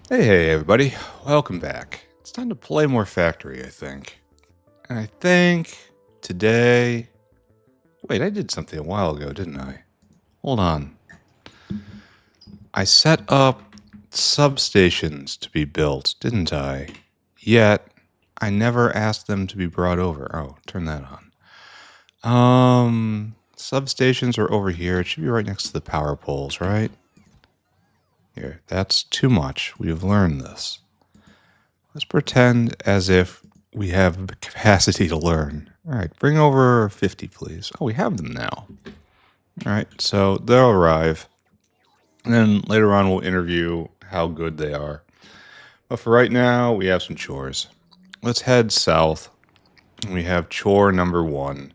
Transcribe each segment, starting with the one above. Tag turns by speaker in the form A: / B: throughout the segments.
A: Hey, everybody. Welcome back. It's time to play more Factory, I think. And I think today... Wait, I did something a while ago, didn't I? Hold on. I set up substations to be built, didn't I? Yet, I never asked them to be brought over. Oh, turn that on. Substations are over here. It should be right next to the power poles, right? Here, that's too much. We've learned this. Let's pretend as if we have the capacity to learn. All right, bring over 50, please. Oh, we have them now. All right, so they'll arrive. And then later on, we'll interview how good they are. But for right now, we have some chores. Let's head south. We have chore number 1,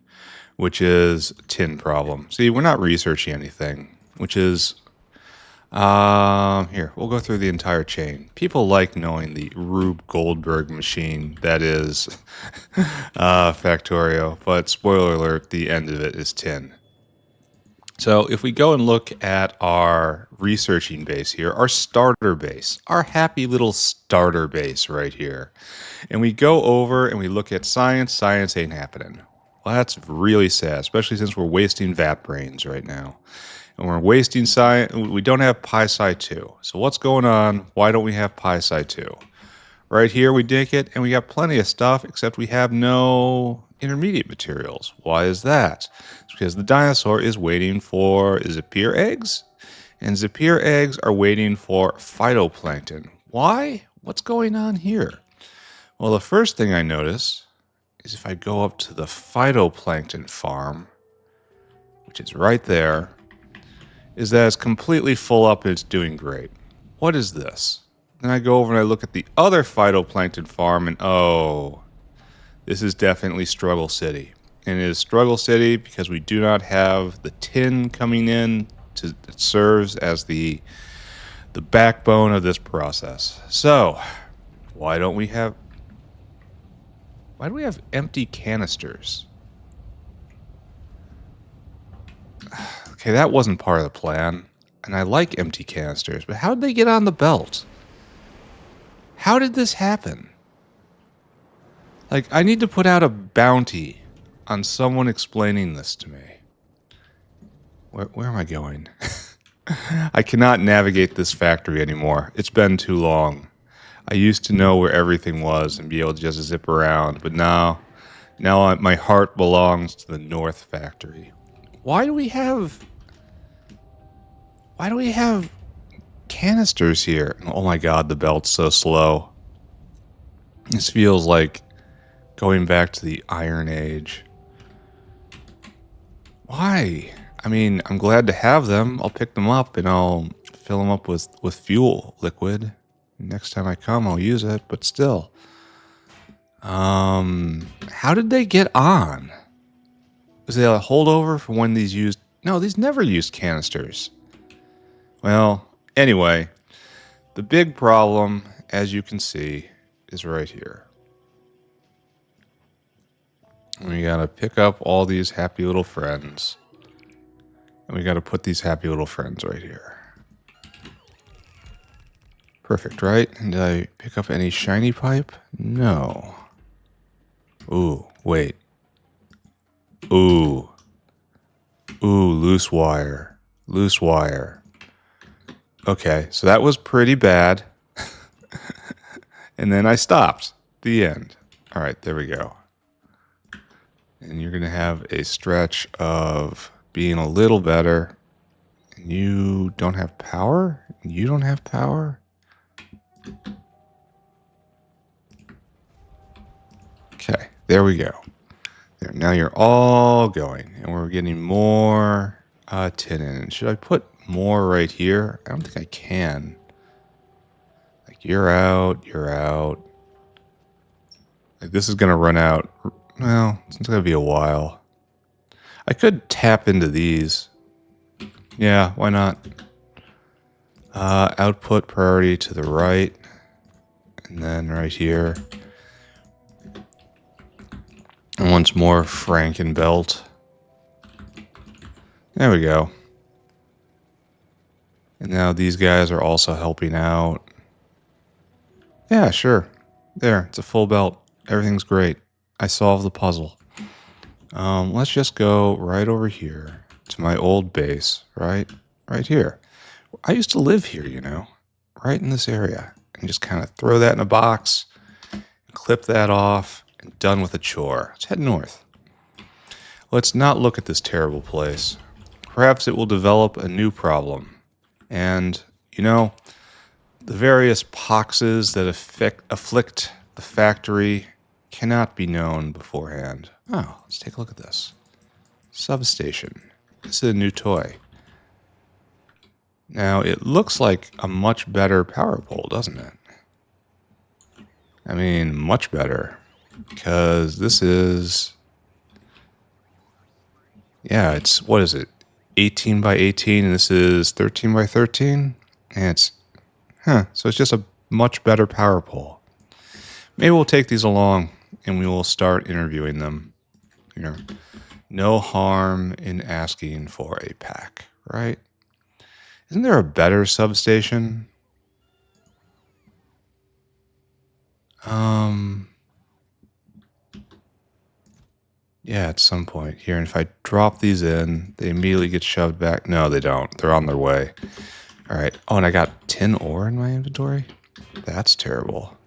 A: which is tin problem. See, we're not researching anything, which is... Here, we'll go through the entire chain. People like knowing the Rube Goldberg machine that is Factorio, but spoiler alert, the end of it is tin. So if we go and look at our researching base here, our starter base, our happy little starter base right here, and we go over and we look at science, science ain't happening. Well, that's really sad, especially since we're wasting vat brains right now. And we're wasting science. We don't have pi-sci 2. So what's going on? Why don't we have pi-sci 2? Right here we dig it, and we got plenty of stuff, except we have no intermediate materials. Why is that? It's because the dinosaur is waiting for Zapier eggs, and Zapier eggs are waiting for phytoplankton. Why? What's going on here? Well, the first thing I notice is if I go up to the phytoplankton farm, which is right there, is that it's completely full up and it's doing great. What is this? Then I go over and I look at the other phytoplankton farm and oh, this is definitely Struggle City. And it is Struggle City because we do not have the tin coming in that serves as the backbone of this process. So, why do we have empty canisters? Okay, that wasn't part of the plan. And I like empty canisters, but how did they get on the belt? How did this happen? Like, I need to put out a bounty on someone explaining this to me. Where am I going? I cannot navigate this factory anymore. It's been too long. I used to know where everything was and be able to just zip around, but now my heart belongs to the North Factory. Why do we have canisters here? Oh my god, the belt's so slow. This feels like going back to the Iron Age. Why? I mean, I'm glad to have them. I'll pick them up and I'll fill them up with fuel liquid. Next time I come, I'll use it, but still. How did they get on? Was they a holdover from when these used... No, these never used canisters. Well, anyway, the big problem, as you can see, is right here. We gotta pick up all these happy little friends. And we gotta put these happy little friends right here. Perfect, right? And did I pick up any shiny pipe? No. Ooh, wait. Ooh, loose wire. Loose wire. Okay, so that was pretty bad. And then I stopped. The end. All right, there we go. And you're going to have a stretch of being a little better. And you don't have power? You don't have power? Okay, there we go. There, now you're all going. And we're getting more tin in. Should I put more right here? I don't think I can. Like, you're out, you're out. Like, this is going to run out. Well, it's going to be a while. I could tap into these. Yeah, why not? Output priority to the right. And then right here. And once more, Frankenbelt. There we go. And now these guys are also helping out. Yeah, sure. There, it's a full belt. Everything's great. I solved the puzzle. Let's just go right over here to my old base, right? Right here. I used to live here, right in this area. And just kind of throw that in a box, clip that off, and done with a chore. Let's head north. Let's not look at this terrible place. Perhaps it will develop a new problem. And, the various poxes that afflict the factory cannot be known beforehand. Oh, let's take a look at this. Substation. This is a new toy. Now, it looks like a much better power pole, doesn't it? I mean, much better. Because this is... Yeah, what is it? 18 by 18, and this is 13 by 13? And so it's just a much better power pole. Maybe we'll take these along, and we will start interviewing them. No harm in asking for a pack, right? Isn't there a better substation? Yeah, at some point here. And if I drop these in, they immediately get shoved back. No, they don't. They're on their way. All right. Oh, and I got tin ore in my inventory? That's terrible.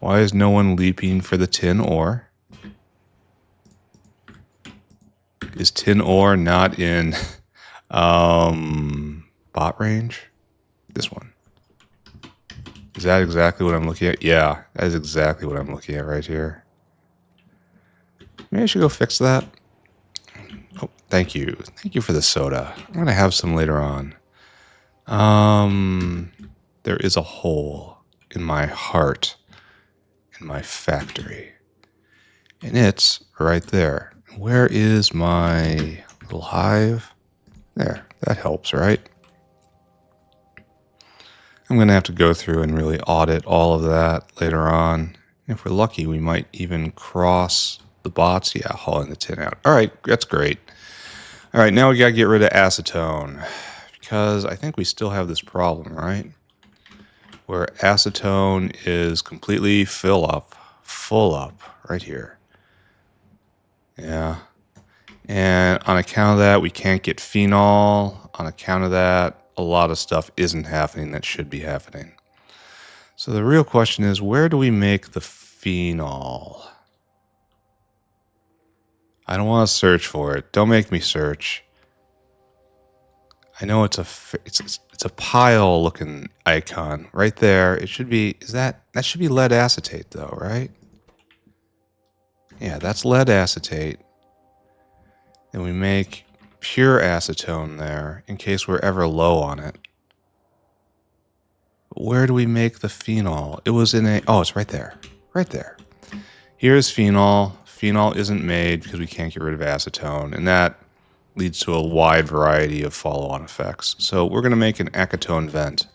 A: Why is no one leaping for the tin ore? Is tin ore not in bot range? This one. Is that exactly what I'm looking at? Yeah, that is exactly what I'm looking at right here. Maybe I should go fix that. Oh, thank you. Thank you for the soda. I'm going to have some later on. There is a hole in my heart in my factory. And it's right there. Where is my little hive? There. That helps, right? I'm going to have to go through and really audit all of that later on. If we're lucky, we might even cross the bots. Yeah, hauling the tin out. All right, that's great. All right, now we got to get rid of acetone because I think we still have this problem, right? Where acetone is completely full up right here. Yeah. And on account of that, we can't get phenol. On account of that, a lot of stuff isn't happening that should be happening. So the real question is, where do we make the phenol? I don't want to search for it. Don't make me search. I know it's a pile looking icon right there. It should be, that should be lead acetate though, right? Yeah, that's lead acetate. And we make pure acetone there in case we're ever low on it. But where do we make the phenol? It was in it's right there. Right there. Here's phenol. Phenol isn't made because we can't get rid of acetone, and that leads to a wide variety of follow-on effects. So we're going to make an acetone vent.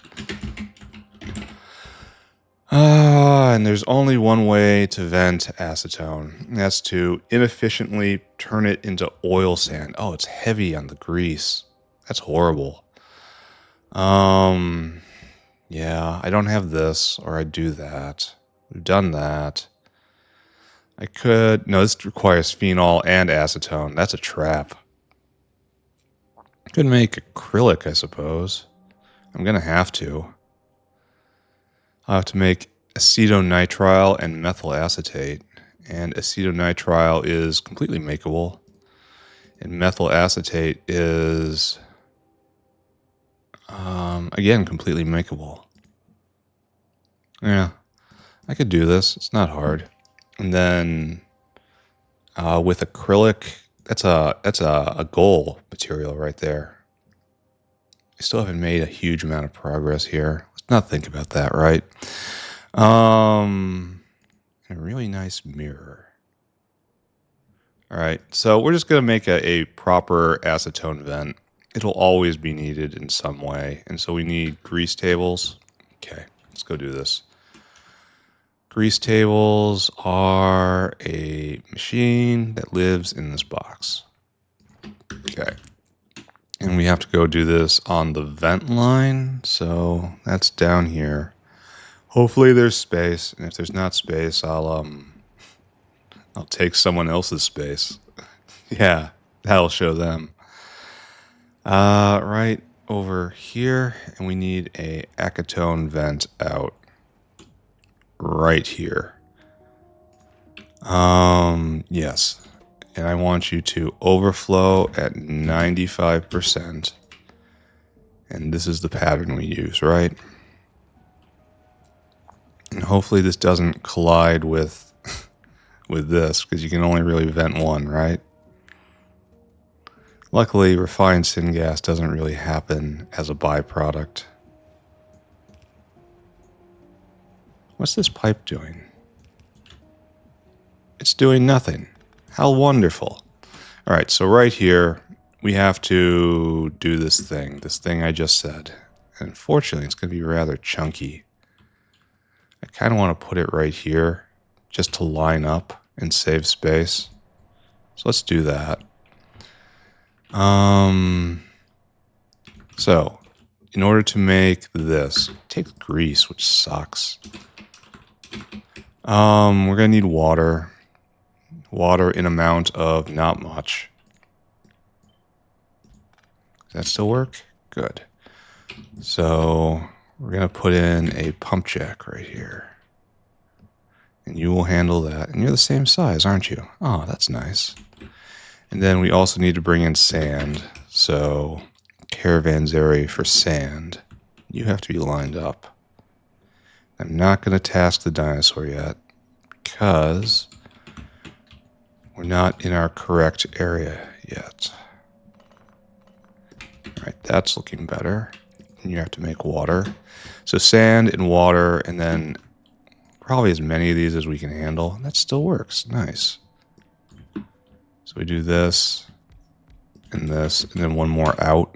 A: And there's only one way to vent acetone, and that's to inefficiently turn it into oil sand. Oh, it's heavy on the grease. That's horrible. Yeah, I don't have this, or I'd do that. We've done that. No, this requires phenol and acetone. That's a trap. Could make acrylic, I suppose. I'm going to have to. I'll have to make acetonitrile and methyl acetate. And acetonitrile is completely makeable. And methyl acetate is, again, completely makeable. Yeah, I could do this. It's not hard. And then with acrylic, that's a goal material right there. I still haven't made a huge amount of progress here. Let's not think about that, right? A really nice mirror. All right, so we're just going to make a proper acetone vent. It'll always be needed in some way, and so we need grease tables. Okay, let's go do this. Grease tables are a machine that lives in this box. Okay. And we have to go do this on the vent line. So that's down here. Hopefully there's space, and if there's not space, I'll take someone else's space. Yeah, that'll show them. Right over here, and we need a acetone vent out right here. Yes. And I want you to overflow at 95%. And this is the pattern we use, right? And hopefully this doesn't collide with this, because you can only really vent one, right? Luckily, refined syngas doesn't really happen as a byproduct. What's this pipe doing? It's doing nothing. How wonderful. All right, so right here, we have to do this thing I just said. And unfortunately, it's going to be rather chunky. I kind of want to put it right here just to line up and save space. So let's do that. So in order to make this, take grease, which sucks. We're going to need water. Water in amount of not much. Does that still work? Good. So we're going to put in a pump jack right here. And you will handle that. And you're the same size, aren't you? Oh, that's nice. And then we also need to bring in sand. So caravanserai for sand. You have to be lined up. I'm not going to task the dinosaur yet because we're not in our correct area yet. All right, that's looking better. And you have to make water. So sand and water, and then probably as many of these as we can handle. That still works. Nice. So we do this and this, and then one more out,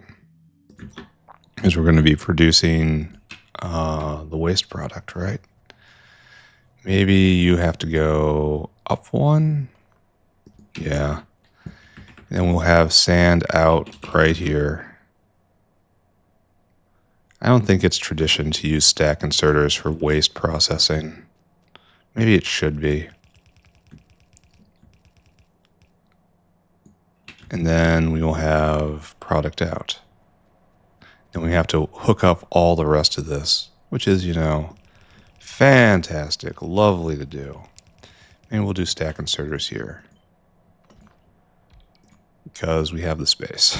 A: because we're going to be producing the waste product, right? Maybe you have to go up one. Yeah. And then we'll have sand out right here. I don't think it's tradition to use stack inserters for waste processing. Maybe it should be. And then we will have product out. Then we have to hook up all the rest of this, which is, fantastic, lovely to do. And we'll do stack inserters here because we have the space.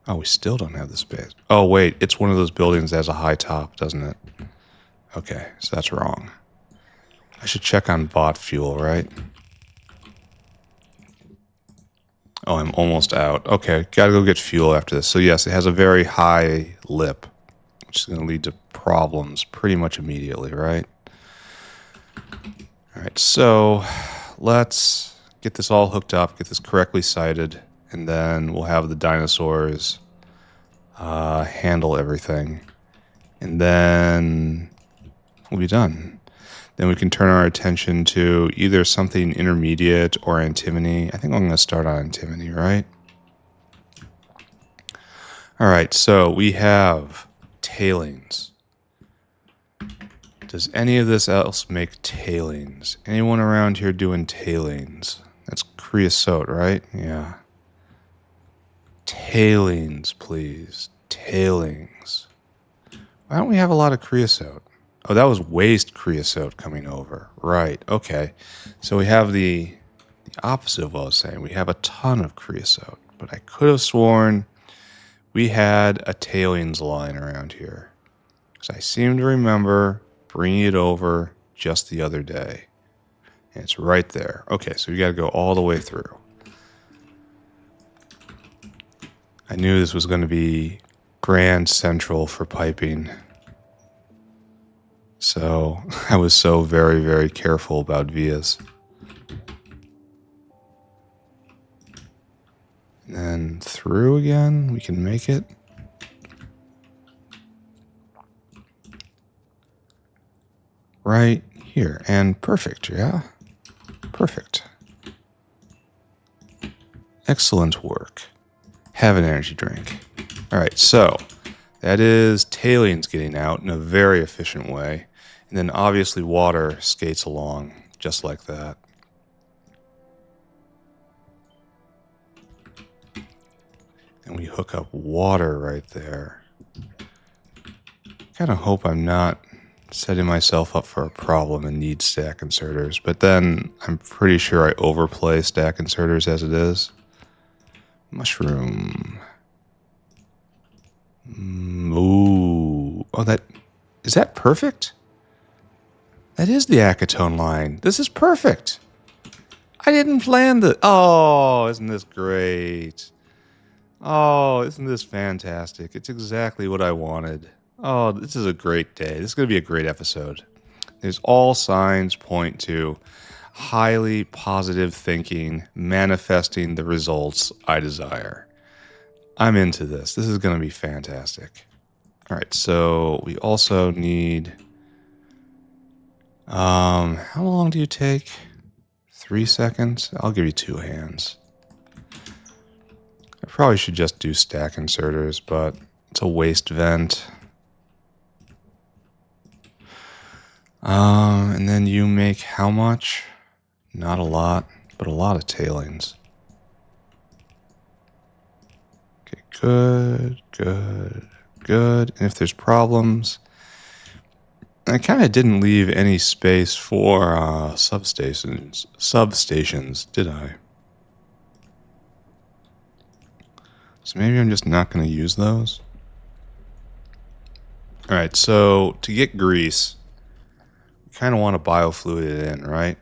A: Oh, we still don't have the space. Oh, wait, it's one of those buildings that has a high top, doesn't it? Okay, so that's wrong. I should check on bot fuel, right? Oh, I'm almost out. Okay, gotta go get fuel after this. So yes, it has a very high lip, which is going to lead to problems pretty much immediately, right? All right, so let's get this all hooked up, get this correctly sited, and then we'll have the dinosaurs handle everything. And then we'll be done. Then we can turn our attention to either something intermediate or antimony. I think I'm going to start on antimony, right? All right, so we have tailings. Does any of this else make tailings? Anyone around here doing tailings? That's creosote, right? Yeah. Tailings, please. Tailings. Why don't we have a lot of creosote? Oh, that was waste creosote coming over. Right, okay. So we have the opposite of what I was saying. We have a ton of creosote, but I could have sworn we had a tailings line around here, because I seem to remember bringing it over just the other day. And it's right there. Okay, so we got to go all the way through. I knew this was going to be Grand Central for piping. So I was so very, very careful about vias. And then through again, we can make it. Right here. And perfect, yeah? Perfect. Excellent work. Have an energy drink. All right, so That is tailings getting out in a very efficient way. And then obviously water skates along just like that. And we hook up water right there. Kind of hope I'm not setting myself up for a problem and need stack inserters, but then I'm pretty sure I overplay stack inserters as it is. Mushroom. Ooh. Oh, is that perfect? That is the acetone line. This is perfect. I didn't plan the... Oh, isn't this great? Oh, isn't this fantastic? It's exactly what I wanted. Oh, this is a great day. This is going to be a great episode. There's all signs point to highly positive thinking, manifesting the results I desire. I'm into this. This is going to be fantastic. All right, so we also need... how long do you take? 3 seconds? I'll give you 2 hands. I probably should just do stack inserters, but it's a waste vent. And then you make how much? Not a lot, but a lot of tailings. Okay, good, good, good. And if there's problems, I kind of didn't leave any space for substations, did I? So maybe I'm just not going to use those. All right, so to get grease, you kind of want to biofluid it in, right?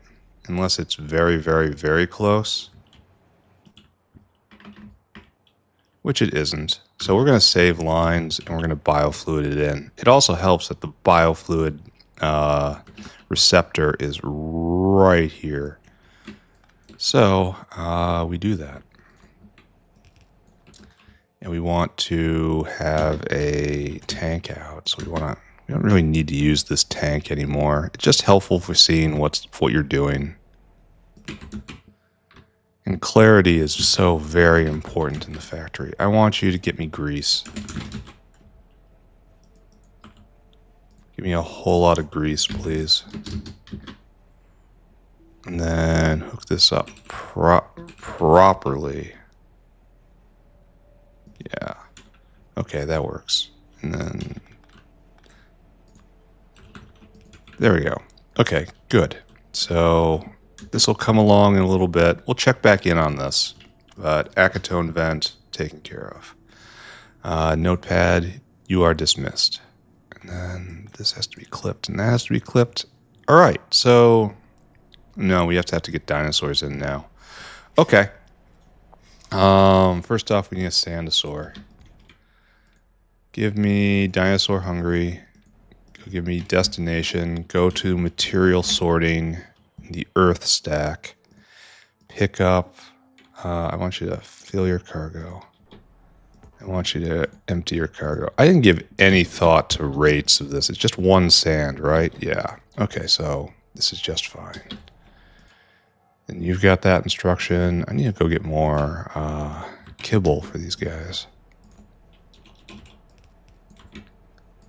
A: Unless it's very, very, very close. Which it isn't. So we're going to save lines and we're going to biofluid it in. It also helps that the biofluid receptor is right here. So we do that. And we want to have a tank out. So we don't really need to use this tank anymore. It's just helpful for seeing what you're doing. And clarity is so very important in the factory. I want you to get me grease. Give me a whole lot of grease, please. And then hook this up properly. Yeah. Okay, that works. And then... There we go. Okay, good. So this will come along in a little bit. We'll check back in on this. But acetone vent taken care of. Notepad, you are dismissed. And then this has to be clipped, and that has to be clipped. All right, so... No, we have to get dinosaurs in now. Okay. First off, we need a sandosaur. Give me dinosaur hungry. Go give me destination. Go to material sorting. The earth stack. Pick up. I want you to fill your cargo. I want you to empty your cargo. I didn't give any thought to rates of this. It's just 1 sand, right? Yeah. Okay, so this is just fine. And you've got that instruction. I need to go get more kibble for these guys.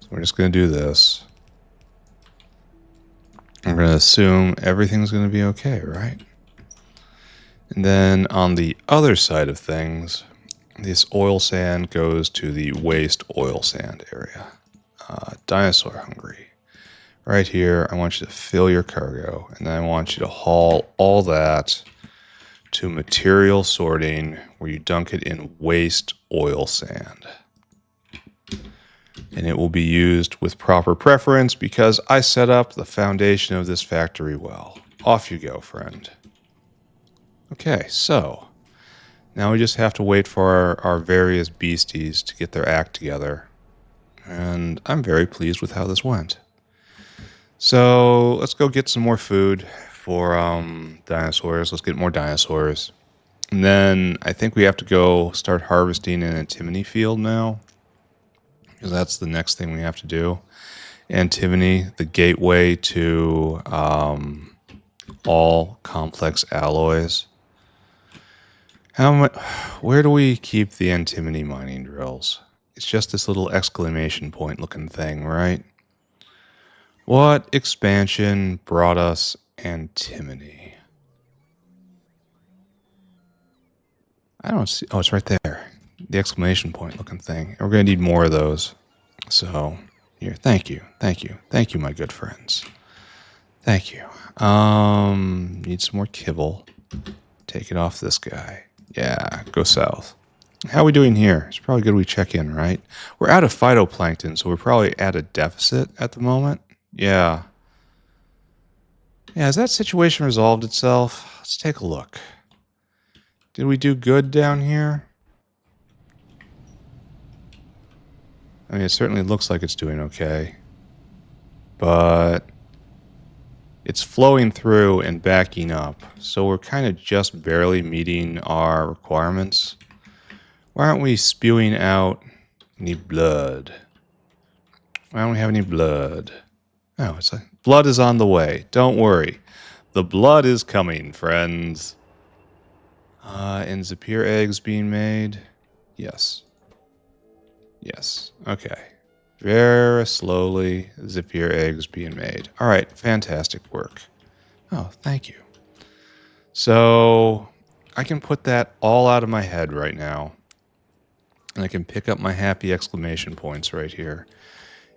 A: So we're just going to do this. I'm going to assume everything's going to be okay, right? And then on the other side of things, this oil sand goes to the waste oil sand area. Dinosaur hungry. Right here, I want you to fill your cargo, and then I want you to haul all that to material sorting, where you dunk it in waste oil sand. And it will be used with proper preference because I set up the foundation of this factory well. Off you go, friend. Okay, so now we just have to wait for our various beasties to get their act together. And I'm very pleased with how this went. So let's go get some more food for dinosaurs. Let's get more dinosaurs. And then I think we have to go start harvesting an antimony field now, because that's the next thing we have to do. Antimony, the gateway to all complex alloys. Where do we keep the antimony mining drills? It's just this little exclamation point looking thing, right? What expansion brought us antimony? I don't see. Oh, it's right there. The exclamation point looking thing. And we're going to need more of those. So, here. Thank you. Thank you. Thank you, my good friends. Thank you. Need some more kibble. Take it off this guy. Yeah, go south. How are we doing here? It's probably good we check in, right? We're out of phytoplankton, so we're probably at a deficit at the moment. Yeah. Yeah, has that situation resolved itself? Let's take a look. Did we do good down here? I mean, it certainly looks like it's doing okay. But it's flowing through and backing up. So we're kind of just barely meeting our requirements. Why aren't we spewing out any blood? Why don't we have any blood? Oh, it's like blood is on the way. Don't worry. The blood is coming, friends. And Zephyr eggs being made? Yes. Yes. Okay. Very slowly, Zephyr eggs being made. All right. Fantastic work. Oh, thank you. So I can put that all out of my head right now. And I can pick up my happy exclamation points right here.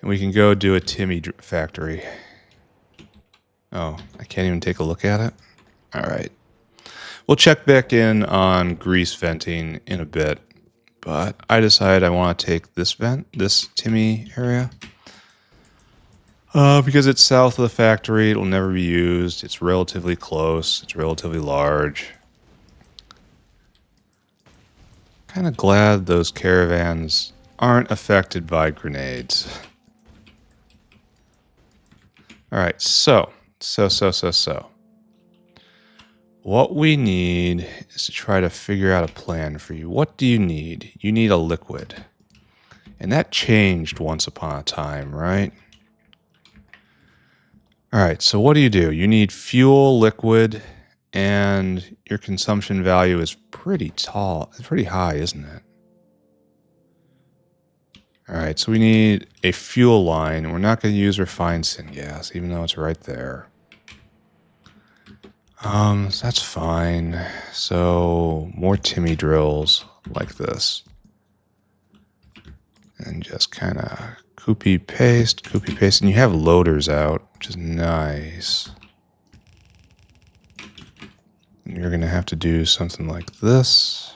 A: And we can go do a Timmy factory. Oh, I can't even take a look at it? All right. We'll check back in on grease venting in a bit. But I decided I want to take this vent, this Timmy area. Because it's south of the factory, it'll never be used. It's relatively close. It's relatively large. Kind of glad those caravans aren't affected by grenades. All right, so. What we need is to try to figure out a plan for you. What do you need? You need a liquid. And that changed once upon a time, right? All right, so what do? You need fuel, liquid, and your consumption value is pretty tall. It's pretty high, isn't it? All right, so we need a fuel line. We're not going to use refined syngas, even though it's right there. So that's fine. So more Timmy drills like this. And just kind of copy paste. And you have loaders out, which is nice. And you're going to have to do something like this.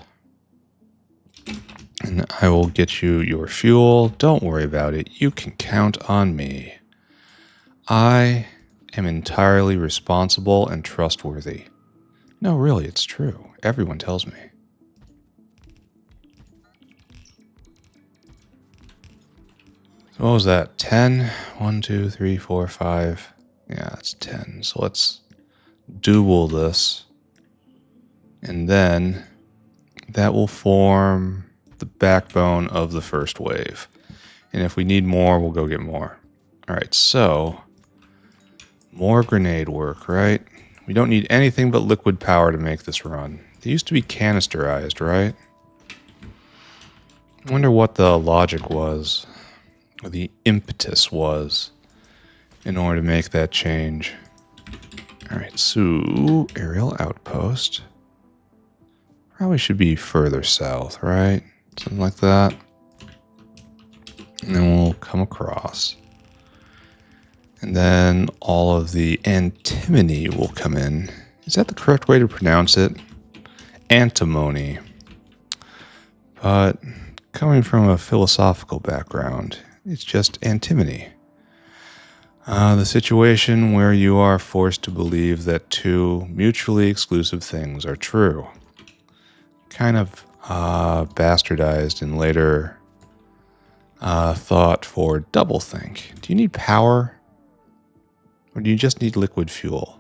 A: And I will get you your fuel. Don't worry about it. You can count on me. I am entirely responsible and trustworthy. No, really, it's true. Everyone tells me. So what was that? 10? 1, 2, 3, 4, 5. Yeah, that's 10. So let's double this. And then that will form the backbone of the first wave. And if we need more, we'll go get more. All right, so more grenade work, right? We don't need anything but liquid power to make this run. They used to be canisterized, right? I wonder what the logic was, or the impetus was, in order to make that change. All right, so aerial outpost. Probably should be further south, right? Something like that. And then we'll come across. And then all of the antimony will come in. Is that the correct way to pronounce it? Antimony. But coming from a philosophical background, it's just antimony. The situation where you are forced to believe that two mutually exclusive things are true. Kind of bastardized in later thought for doublethink. Do you need power? Or do you just need liquid fuel?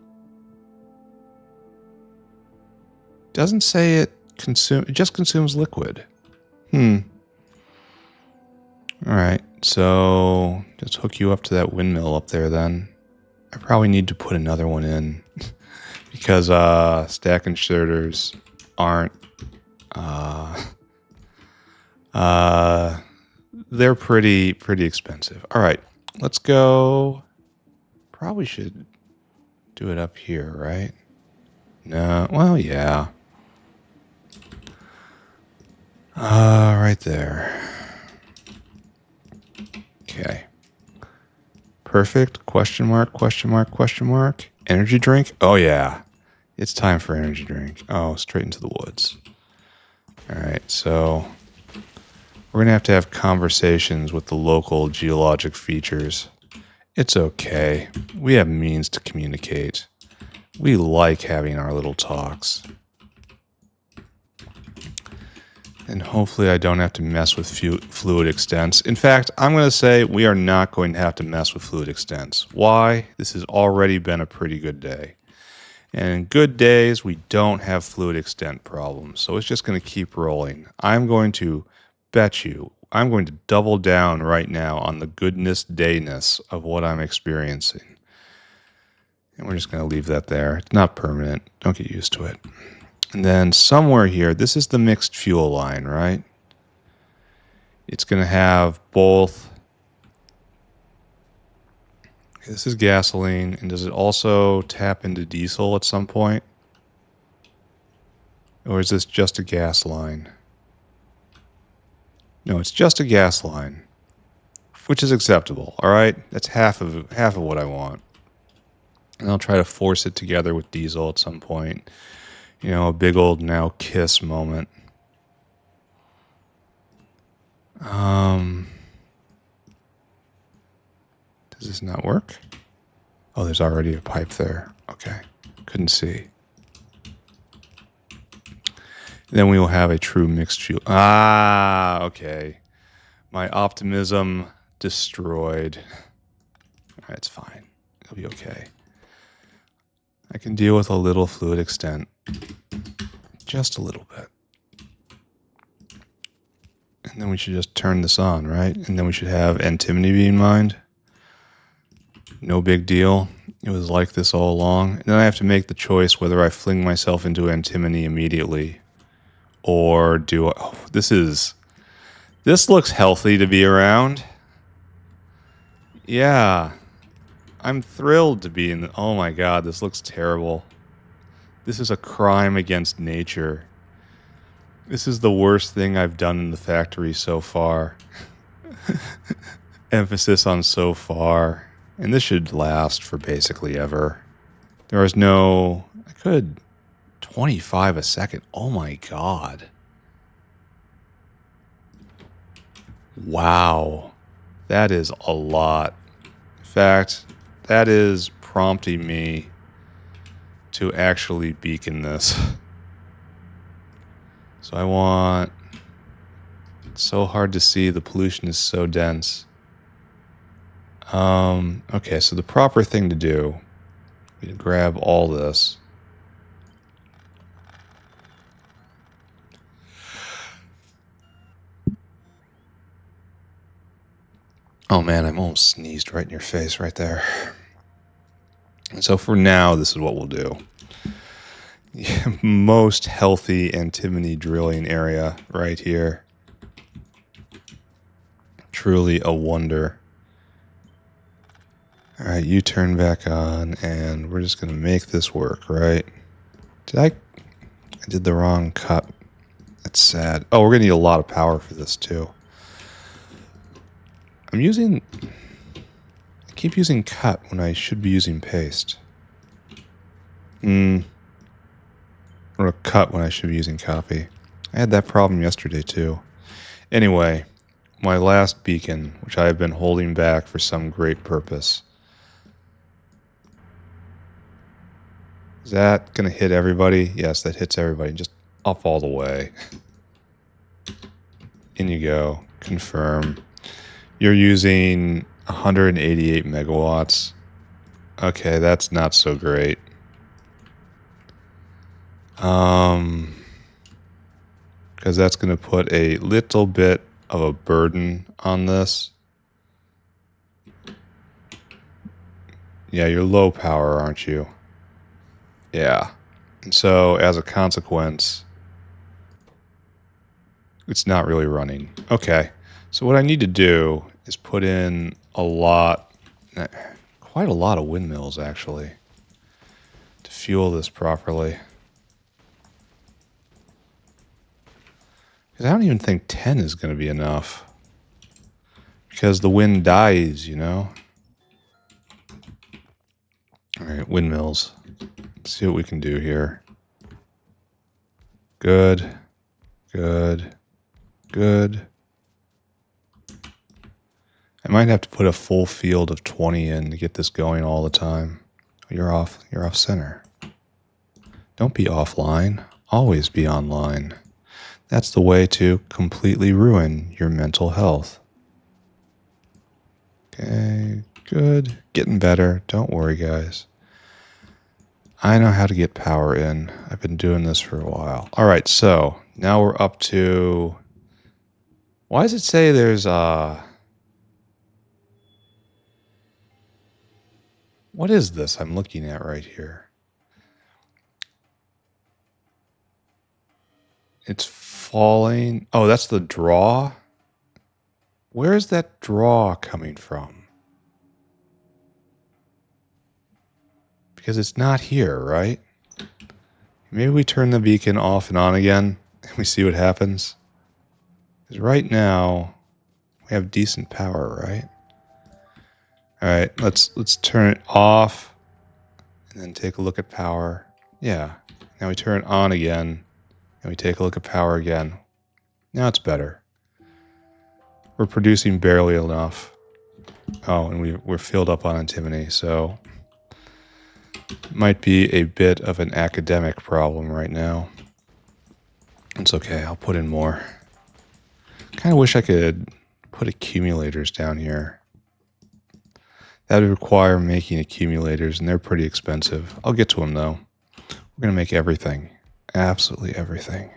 A: Doesn't say it just consumes liquid. Alright, so just hook you up to that windmill up there then. I probably need to put another one in. Because stack inserters aren't they're pretty expensive. All right, let's go. Probably should do it up here, right? No, well, yeah. Right there. Okay. Perfect. Question mark, question mark, question mark. Energy drink? Oh, yeah. It's time for energy drink. Oh, straight into the woods. All right, so we're going to have conversations with the local geologic features. It's okay. We have means to communicate. We like having our little talks. And hopefully I don't have to mess with fluid extents. In fact, I'm going to say we are not going to have to mess with fluid extents. Why? This has already been a pretty good day. And in good days, we don't have fluid extent problems. So it's just going to keep rolling. I'm going to bet you, I'm going to double down right now on the goodness dayness of what I'm experiencing. And we're just going to leave that there. It's not permanent. Don't get used to it. And then somewhere here, this is the mixed fuel line, right? It's going to have both. This is gasoline. And does it also tap into diesel at some point? Or is this just a gas line? No, it's just a gas line, which is acceptable. All right, that's half of what I want. And I'll try to force it together with diesel at some point. You know, a big old now kiss moment. Does this not work? Oh, there's already a pipe there. Okay, couldn't see. Then we will have a true mixed fuel. Ah, okay. My optimism destroyed. All right, it's fine. It'll be okay. I can deal with a little fluid extent. Just a little bit. And then we should just turn this on, right? And then we should have antimony being mined. No big deal. It was like this all along. And then I have to make the choice whether I fling myself into antimony immediately or do I... Oh, this looks healthy to be around. Yeah. I'm thrilled to be in... Oh my god, this looks terrible. This is a crime against nature. This is the worst thing I've done in the factory so far. Emphasis on so far. And this should last for basically ever. There is no... I could... 25 a second. Oh my god. Wow. That is a lot. In fact, that is prompting me to actually beacon this. So I want... It's so hard to see. The pollution is so dense. Okay, so the proper thing to do is to grab all this. Oh man, I'm almost sneezed right in your face right there. And so for now, this is what we'll do. Most healthy antimony drilling area right here. Truly a wonder. Alright, you turn back on, and we're just going to make this work, right? I did the wrong cut. That's sad. Oh, we're going to need a lot of power for this, too. I keep using cut when I should be using paste. Or a cut when I should be using copy. I had that problem yesterday, too. Anyway, my last beacon, which I have been holding back for some great purpose. Is that going to hit everybody? Yes, that hits everybody. Just up all the way. In you go. Confirm. You're using 188 megawatts. Okay, that's not so great. Because that's going to put a little bit of a burden on this. Yeah, you're low power, aren't you? Yeah. And so, as a consequence, it's not really running. Okay. So what I need to do is put in a lot, quite a lot of windmills actually, to fuel this properly. Because I don't even think 10 is going to be enough. Because the wind dies, you know? Alright, windmills. Let's see what we can do here. Good. Good. Good. I might have to put a full field of 20 in to get this going all the time. You're off center. Don't be offline. Always be online. That's the way to completely ruin your mental health. Okay, good. Getting better. Don't worry, guys. I know how to get power in. I've been doing this for a while. All right, so now we're up to... Why does it say there's What is this I'm looking at right here? It's falling. Oh, that's the draw? Where is that draw coming from? Because it's not here, right? Maybe we turn the beacon off and on again and we see what happens. Because right now we have decent power, right? All right, let's turn it off and then take a look at power. Yeah. Now we turn it on again and we take a look at power again. Now it's better. We're producing barely enough. Oh, and we're filled up on antimony, so it might be a bit of an academic problem right now. It's okay, I'll put in more. Kind of wish I could put accumulators down here. That would require making accumulators, and they're pretty expensive. I'll get to them, though. We're going to make everything. Absolutely everything.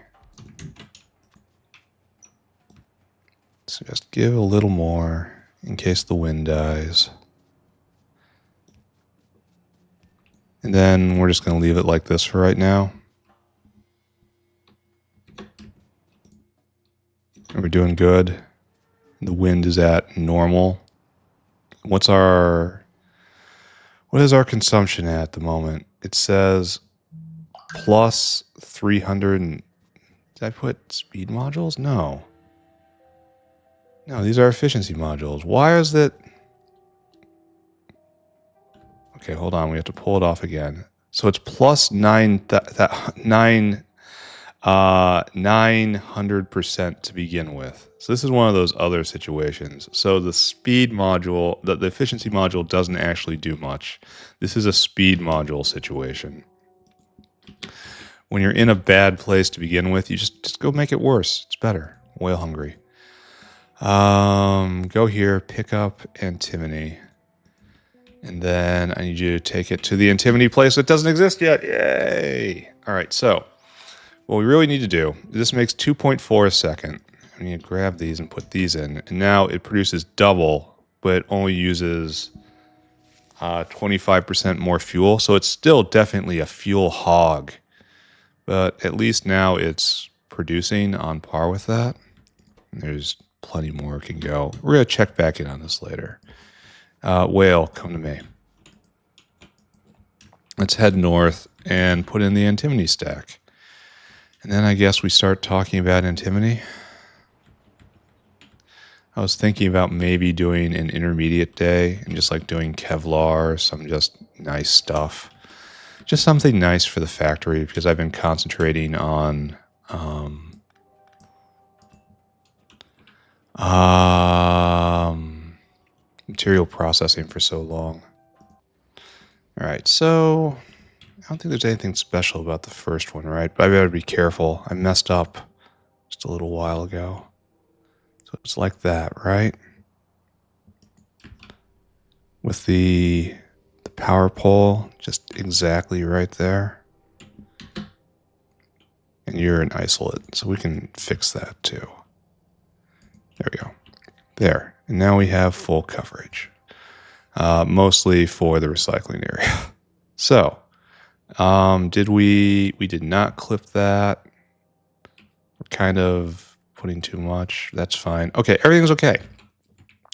A: So just give a little more in case the wind dies. And then we're just going to leave it like this for right now. And we're doing good. The wind is at normal. What is our consumption at the moment? It says plus 300. Did I put speed modules? No. No, these are efficiency modules. Why is it? Okay, hold on. We have to pull it off again. So it's plus 900% to begin with. So this is one of those other situations. So the speed module, the efficiency module doesn't actually do much. This is a speed module situation. When you're in a bad place to begin with, you just go make it worse. It's better. Whale hungry. Go here, pick up antimony. And then I need you to take it to the antimony place that doesn't exist yet. Yay! All right, so what we really need to do, this makes 2.4 a second. I need to grab these and put these in. And now it produces double, but it only uses 25% more fuel. So it's still definitely a fuel hog. But at least now it's producing on par with that. And there's plenty more can go. We're going to check back in on this later. Whale, come to me. Let's head north and put in the antimony stack. And then I guess we start talking about antimony. I was thinking about maybe doing an intermediate day and just like doing Kevlar, some just nice stuff. Just something nice for the factory because I've been concentrating on material processing for so long. All right, so I don't think there's anything special about the first one, right? But I better be careful. I messed up just a little while ago. So it's like that, right? With the power pole just exactly right there. And you're an isolate, so we can fix that too. There we go. There. And now we have full coverage. Mostly for the recycling area. So, we did not clip that. We're kind of putting too much. That's fine. Okay, everything's okay.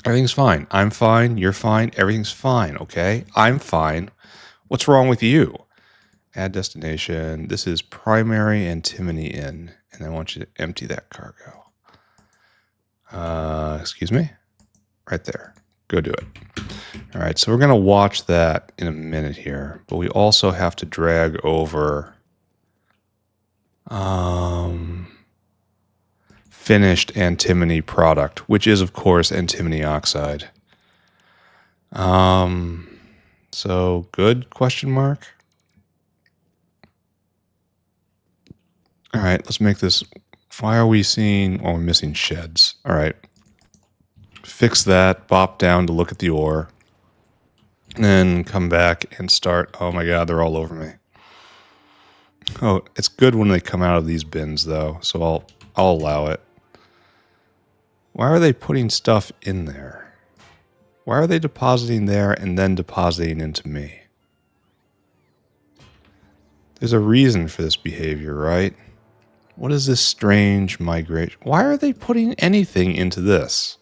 A: Everything's fine. I'm fine. You're fine. Everything's fine, okay? I'm fine. What's wrong with you? Add destination. This is primary antimony in, and I want you to empty that cargo. Excuse me? Right there. Go do it. All right, so we're going to watch that in a minute here, but we also have to drag over finished antimony product, which is, of course, antimony oxide. So good, question mark? All right, let's make this. Why are we seeing, oh, we're missing sheds. All right. Fix that, bop down to look at the ore, and then come back and start. Oh my God, they're all over me. Oh, it's good when they come out of these bins though, so I'll allow it. Why are they putting stuff in there? Why are they depositing there and then depositing into me? There's a reason for this behavior, right? What is this strange migration? Why are they putting anything into this?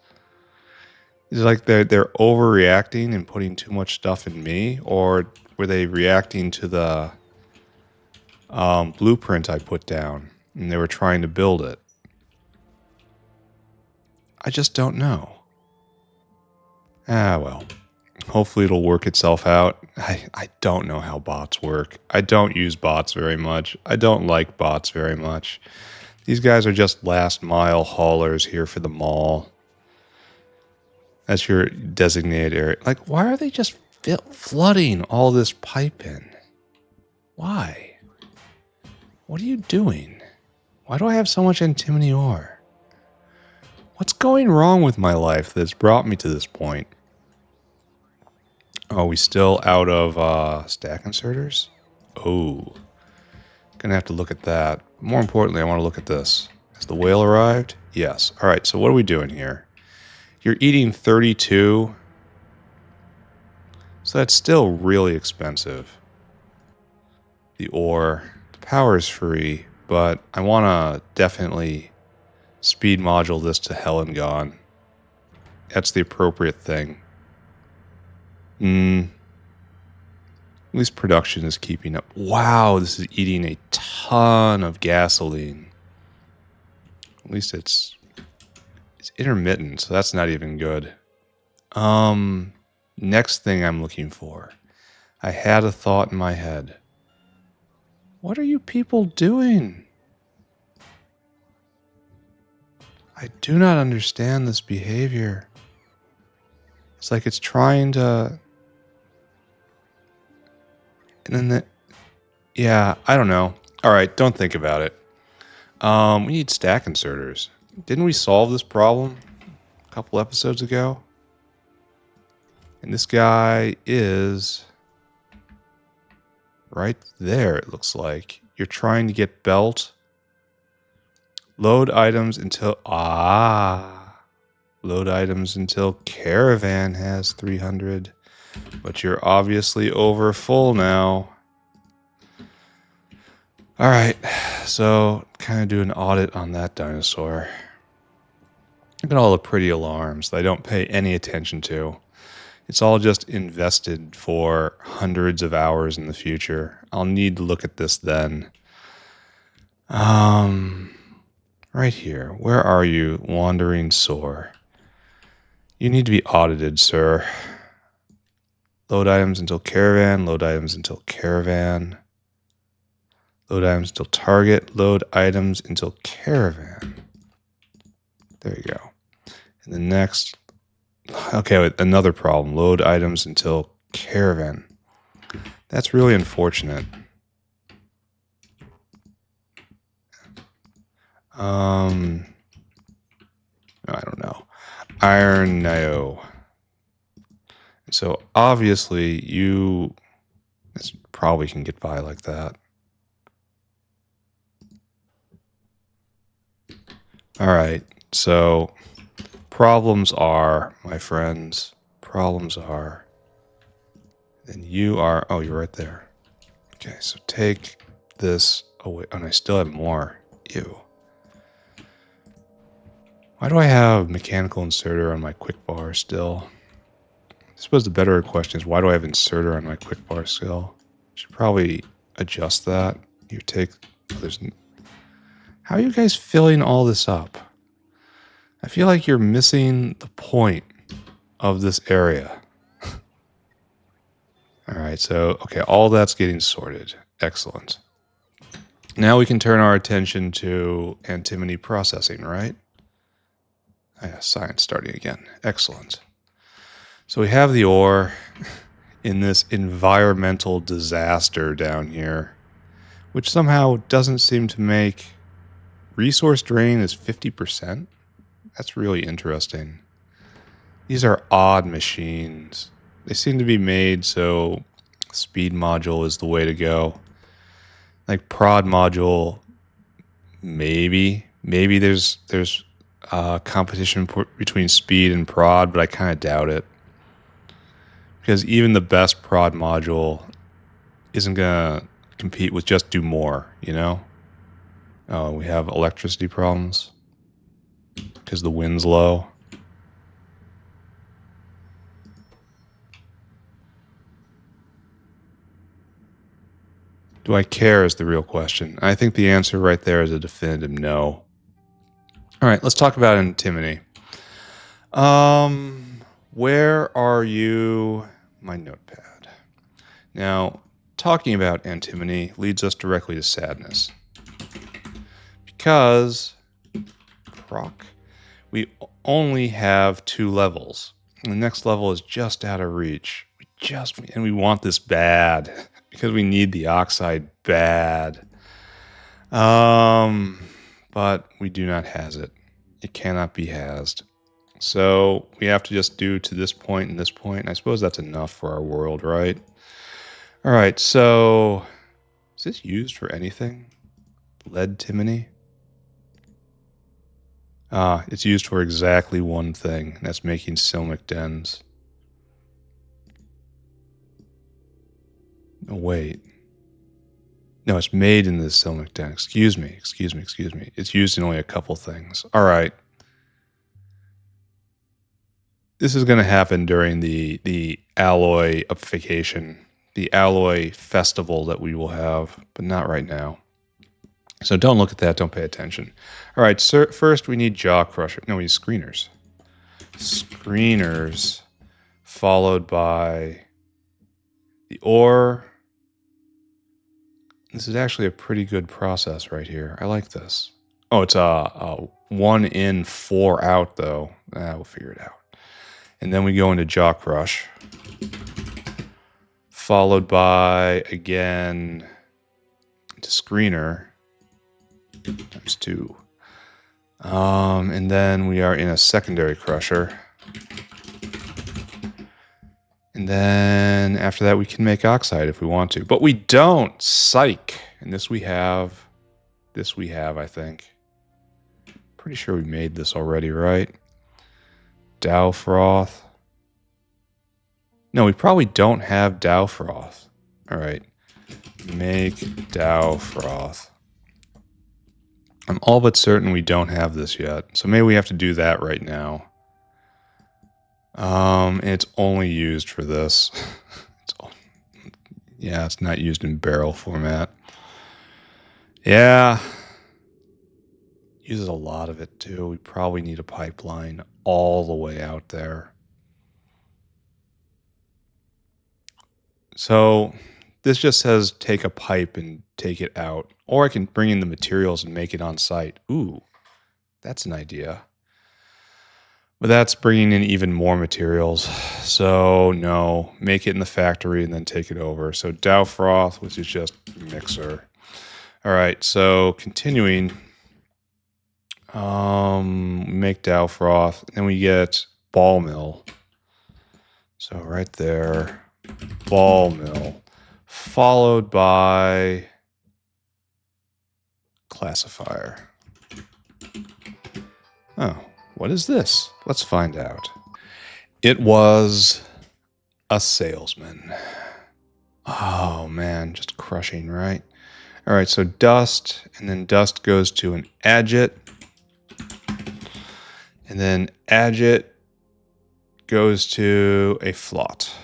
A: Is it like they're overreacting and putting too much stuff in me? Or were they reacting to the blueprint I put down and they were trying to build it? I just don't know. Well. Hopefully it'll work itself out. I don't know how bots work. I don't use bots very much. I don't like bots very much. These guys are just last mile haulers here for the mall. That's your designated area. Like, why are they just flooding all this pipe in? Why? What are you doing? Why do I have so much antimony ore? What's going wrong with my life that's brought me to this point? Oh, we still out of stack inserters? Oh. Gonna have to look at that. More importantly, I want to look at this. Has the whale arrived? Yes. All right, so what are we doing here? You're eating 32. So that's still really expensive. The ore. The power is free, but I want to definitely speed module this to hell and gone. That's the appropriate thing. At least production is keeping up. Wow, this is eating a ton of gasoline. At least it's intermittent, so that's not even good. Next thing I'm looking for. I had a thought in my head. What are you people doing? I do not understand this behavior. It's like it's trying to... And then yeah, I don't know. All right, don't think about it. We need stack inserters. Didn't we solve this problem a couple episodes ago? And this guy is right there, it looks like. You're trying to get belt. Load items until... Load items until caravan has 300. But you're obviously over full now. Alright, so kind of do an audit on that dinosaur. Look at all the pretty alarms that I don't pay any attention to. It's all just invested for hundreds of hours in the future. I'll need to look at this then. Right here. Where are you, wandering sore? You need to be audited, sir. Load items until caravan, load items until caravan. Load items until target, load items until caravan. There you go. And the next, okay, another problem. Load items until caravan. That's really unfortunate. I don't know. Iron, no. So obviously you probably can get by like that. All right. So problems are, my friends, problems are, and you are, oh, you're right there. Okay. So take this away. And I still have more. Ew. Why do I have mechanical inserter on my quick bar still? I suppose the better question is, why do I have inserter on my quick bar still? Should probably adjust that. You take... How are you guys filling all this up? I feel like you're missing the point of this area. Alright, so, okay, all that's getting sorted. Excellent. Now we can turn our attention to antimony processing, right? Oh, yeah, science starting again. Excellent. So we have the ore in this environmental disaster down here, which somehow doesn't seem to make resource drain is 50%. That's really interesting. These are odd machines. They seem to be made so speed module is the way to go. Like prod module, maybe there's competition between speed and prod, but I kind of doubt it. Because even the best prod module isn't going to compete with just do more, you know? Oh, we have electricity problems because the wind's low. Do I care is the real question. I think the answer right there is a definitive no. All right, let's talk about antimony. Where are you? My notepad. Now, talking about antimony leads us directly to sadness. Because, we only have 2 levels. And the next level is just out of reach. And we want this bad. Because we need the oxide bad. But we do not has it. It cannot be hased. So we have to just do to this point and this point. And I suppose that's enough for our world, right? All right, so is this used for anything? Lead-timony? It's used for exactly one thing. And that's making silmic dens. Oh, wait. No, it's made in the silmic den. Excuse me. It's used in only a couple things. All right. This is going to happen during the alloy upfication, the alloy festival that we will have, but not right now. So don't look at that. Don't pay attention. All right. First, we need jaw crusher. No, we need screeners. Screeners, followed by the ore. This is actually a pretty good process right here. I like this. Oh, it's a 1 in, 4 out, though. We'll figure it out. And then we go into jaw crush, followed by, again, to screener, times 2. And then we are in a secondary crusher. And then after that, we can make oxide if we want to. But we don't. Psych. And this we have. I think. Pretty sure we made this already, right? Dowfroth. No, we probably don't have Dowfroth. All right. Make Dowfroth. I'm all but certain we don't have this yet. So maybe we have to do that right now. And it's only used for this. It's not used in barrel format. Yeah. Uses a lot of it too. We probably need a pipeline all the way out there. So this just says take a pipe and take it out. Or I can bring in the materials and make it on site. Ooh, that's an idea. But that's bringing in even more materials. So no, make it in the factory and then take it over. So Dowfroth, which is just mixer. All right, so continuing, make Dowfroth, and then we get ball mill. So right there, ball mill, followed by classifier. Oh. What is this? Let's find out. It was a salesman. Oh man, just crushing, right? All right, so dust, and then dust goes to an agit. And then agit goes to a flot.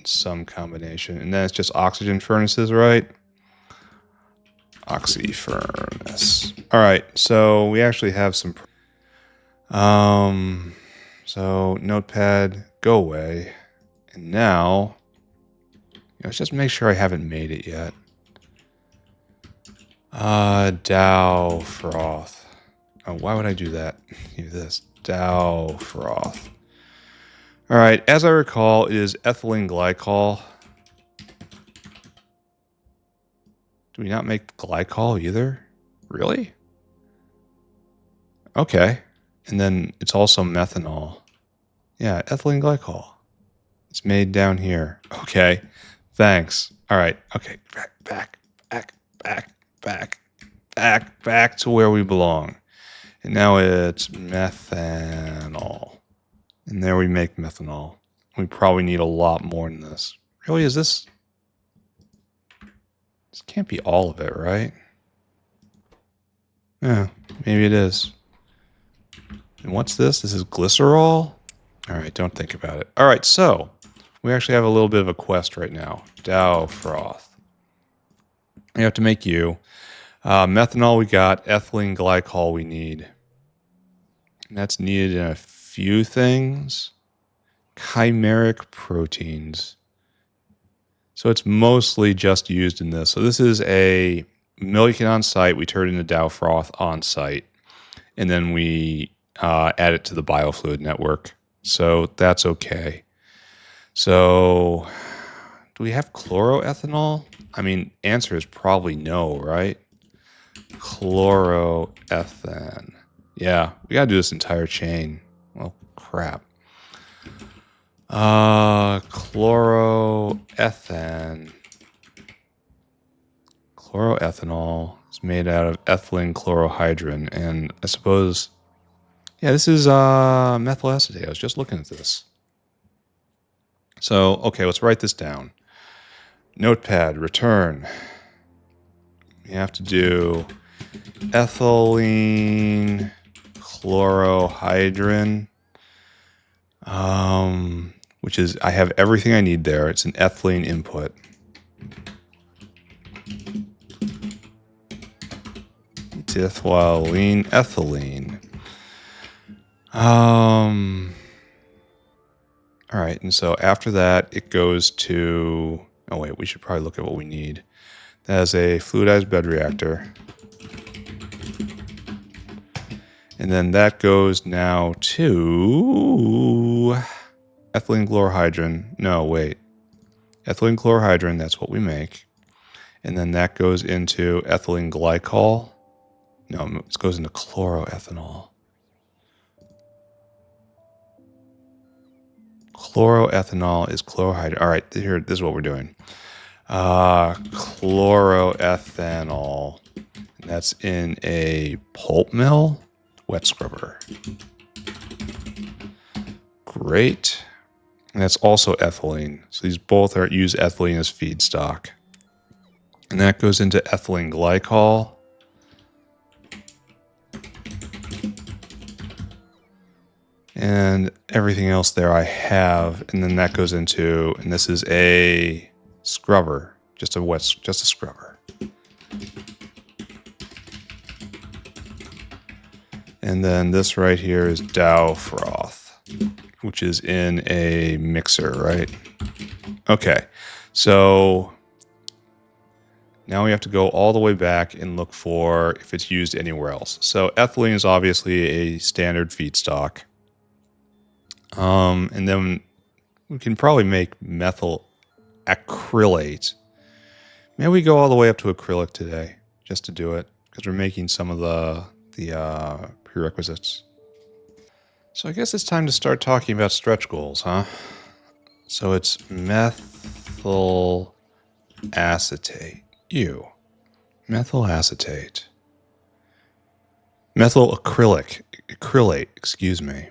A: Some combination. And then it's just oxygen furnaces, right? Oxy furnace. All right, so we actually have some... So notepad, go away. And now, let's just make sure I haven't made it yet. Dowfroth. Oh, why would I do that? Do this. Dowfroth. All right, as I recall, it is ethylene glycol. Do we not make glycol either? Really? Okay. And then it's also methanol. Yeah, ethylene glycol. It's made down here. Okay. Thanks. All right. Okay. Back to where we belong. And now it's methanol. And there we make methanol. We probably need a lot more than this. Really, is this... This can't be all of it, right? Yeah, maybe it is. And what's this? This is glycerol? All right, don't think about it. All right, so we actually have a little bit of a quest right now. Dowfroth. We have to make you. Methanol we got. Ethylene glycol we need. And that's needed in a few things. Chimeric proteins. So it's mostly just used in this. So this is a millican on site. We turn it into Dowfroth on site. And then we add it to the biofluid network. So that's okay. So do we have chloroethanol? I mean, answer is probably no, right? Chloroethan. Yeah, we got to do this entire chain. Well, crap. Chloroethan. Chloroethanol is made out of ethylene chlorohydrin, and I suppose, yeah, this is methyl acetate. I was just looking at this. So, okay, let's write this down. Notepad, return. You have to do ethylene chlorohydrin, which is, I have everything I need there. It's an ethylene input. Ethylene. All right, and so after that, it goes to... Oh, wait, we should probably look at what we need. That is a fluidized bed reactor. And then that goes now to ethylene chlorohydrin. No, wait. Ethylene chlorohydrin, that's what we make. And then that goes into ethylene glycol. No, it goes into chloroethanol. Chloroethanol is chlorohydrin. All right, here, this is what we're doing. Chloroethanol. And that's in a pulp mill. Wet scrubber. Great. And that's also ethylene. So these both use ethylene as feedstock. And that goes into ethylene glycol. And everything else there I have. And then that goes into, and this is a scrubber. Just a scrubber. And then this right here is Dowfroth, which is in a mixer, right? Okay, so now we have to go all the way back and look for if it's used anywhere else. So ethylene is obviously a standard feedstock. And then we can probably make methyl acrylate. Maybe we go all the way up to acrylic today just to do it because we're making some of the prerequisites. So I guess it's time to start talking about stretch goals, huh? So it's methyl acetate. Methyl acetate. Methyl acrylate, excuse me.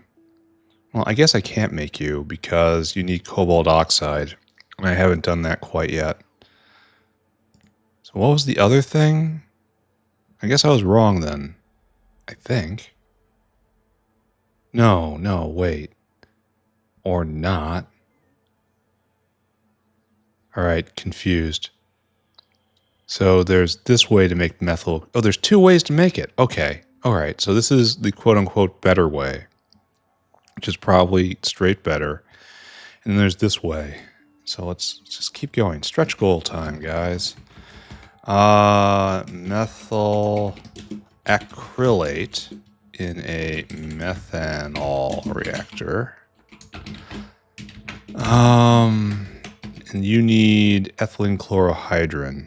A: Well, I guess I can't make you because you need cobalt oxide, and I haven't done that quite yet. So what was the other thing? I guess I was wrong then. I think. No, no, wait. Or not. All right, confused. So there's this way to make methyl. Oh, there's two ways to make it. Okay. All right. So this is the quote unquote better way, which is probably straight better. And then there's this way. So let's just keep going. Stretch goal time, guys. Methyl acrylate in a methanol reactor. And you need ethylene chlorohydrin.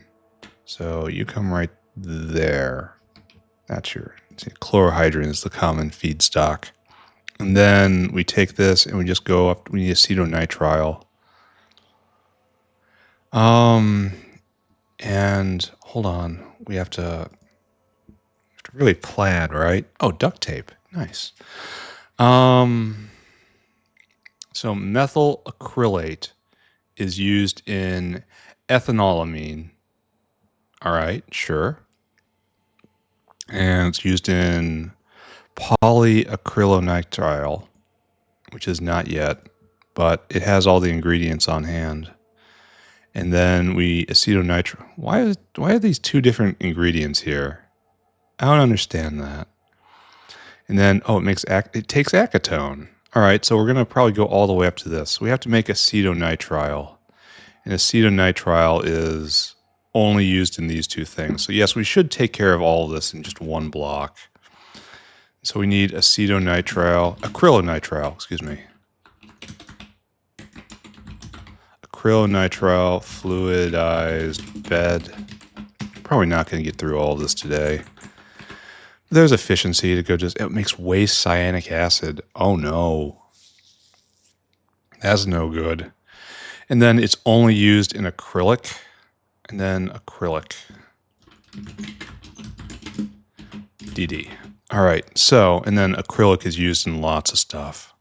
A: So you come right there. That's your chlorohydrin is the common feedstock. And then we take this and we just go up. We need acetonitrile. And hold on. We have to really plan, right? Oh, duct tape. Nice. So methyl acrylate is used in ethanolamine. All right, sure. And it's used in polyacrylonitrile, which is not yet, but it has all the ingredients on hand. And then we acetonitrile. Why are these two different ingredients here? I don't understand that. And then it takes acetone. All right, so we're gonna probably go all the way up to this. We have to make acetonitrile, and acetonitrile is only used in these two things. So yes, we should take care of all of this in just one block. So we need acrylonitrile, excuse me. Acrylonitrile fluidized bed. Probably not going to get through all of this today. There's efficiency to go it makes waste cyanic acid. Oh no. That's no good. And then it's only used in acrylic. And then acrylic. DD. All right. So, and then acrylic is used in lots of stuff.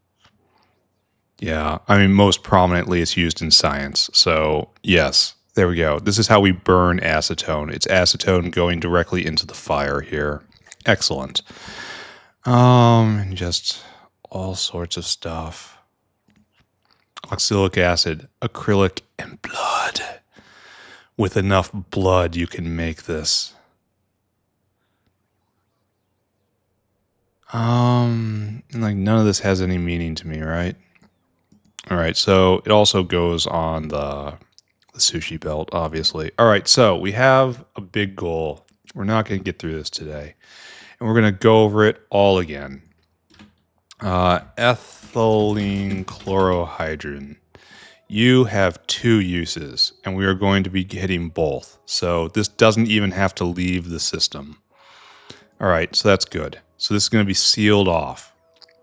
A: Yeah. I mean, most prominently it's used in science. So, yes. There we go. This is how we burn acetone. It's acetone going directly into the fire here. Excellent. And just all sorts of stuff. Oxalic acid, acrylic, and blood. With enough blood, you can make this. And like none of this has any meaning to me, right? All right, so it also goes on the sushi belt, obviously. All right, so we have a big goal. We're not going to get through this today. And we're going to go over it all again. Ethylene Chlorohydrin. You have two uses, and we are going to be hitting both. So this doesn't even have to leave the system. All right, so that's good. So this is going to be sealed off.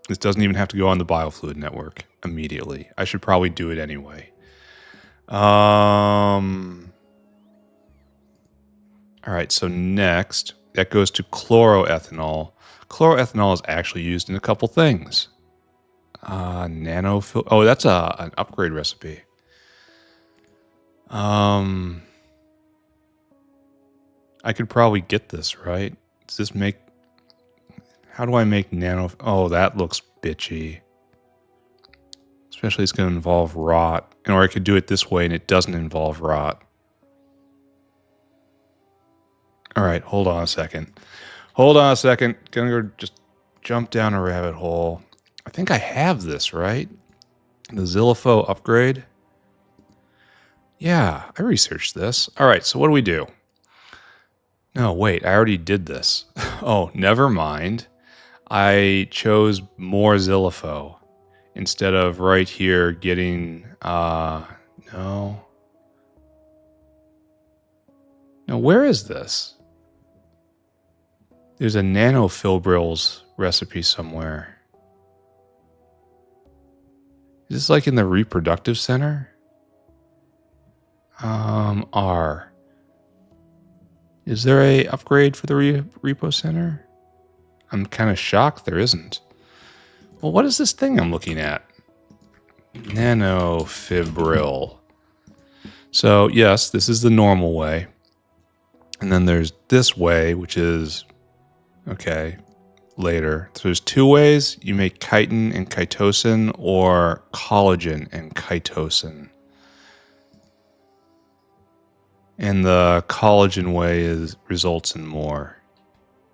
A: This doesn't even have to go on the biofluid network immediately. I should probably do it anyway. All right, so next, that goes to chloroethanol. Chloroethanol is actually used in a couple things. Nanofil. Oh, that's an upgrade recipe. I could probably get this, right? Does this make... How do I make nano... Oh, that looks bitchy. Especially it's going to involve rot. Or I could do it this way and it doesn't involve rot. All right, hold on a second. Gonna go just jump down a rabbit hole. I think I have this, right? The Zillifo upgrade. Yeah, I researched this. All right, so what do we do? No, wait, I already did this. Oh, never mind. I chose more Zillifo instead of right here getting, no. No, where is this? There's a nanofibrils recipe somewhere. Is this like in the reproductive center? R. Is there a upgrade for the repo center? I'm kind of shocked there isn't. Well, what is this thing I'm looking at? Nanofibril. So yes, this is the normal way. And then there's this way, which is, okay, later. So there's two ways you make chitin and chitosan, or collagen and chitosan. And the collagen way results in more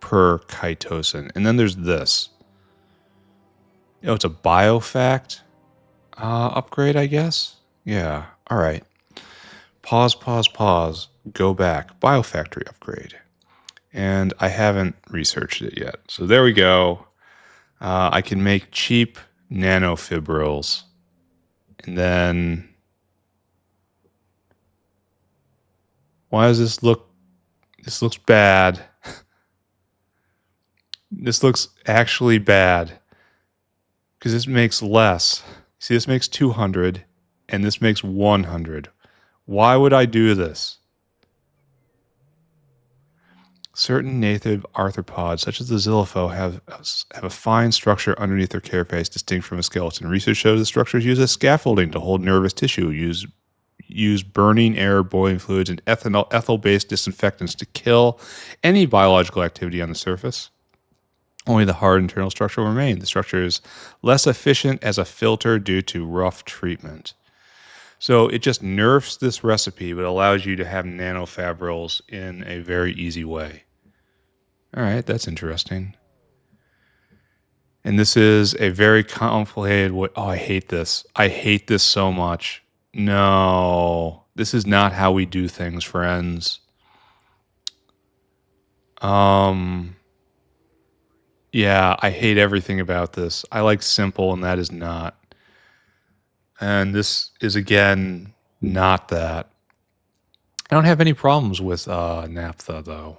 A: per chitosan. And then there's this. It's a biofact upgrade, I guess. Yeah. All right. Pause. Go back. Biofactory upgrade. And I haven't researched it yet. So there we go. I can make cheap nanofibrils. And then... why does this look... this looks bad. This looks actually bad. Because this makes less. See, this makes 200. And this makes 100. Why would I do this? Certain native arthropods, such as the xylopho, have a fine structure underneath their carapace distinct from a skeleton. Research shows the structures use as scaffolding to hold nervous tissue, use burning air, boiling fluids, and ethyl-based disinfectants to kill any biological activity on the surface. Only the hard internal structure will remain. The structure is less efficient as a filter due to rough treatment. So it just nerfs this recipe, but allows you to have nanofibrils in a very easy way. All right, that's interesting. And this is a very complicated way. Oh, I hate this. I hate this so much. No, this is not how we do things, friends. Yeah, I hate everything about this. I like simple, and that is not. And this is, again, not that. I don't have any problems with naphtha, though.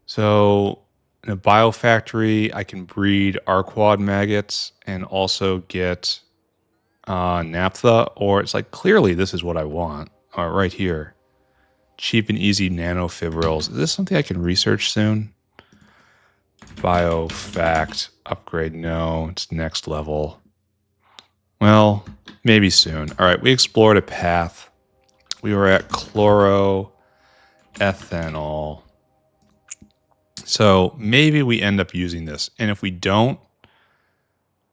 A: So in a biofactory, I can breed arquad maggots and also get naphtha, or it's like, clearly this is what I want. Right here. Cheap and easy nanofibrils. Is this something I can research soon? Biofact upgrade. No, it's next level. Well, maybe soon. All right, we explored a path. We were at Chloroethanol. So maybe we end up using this. And if we don't,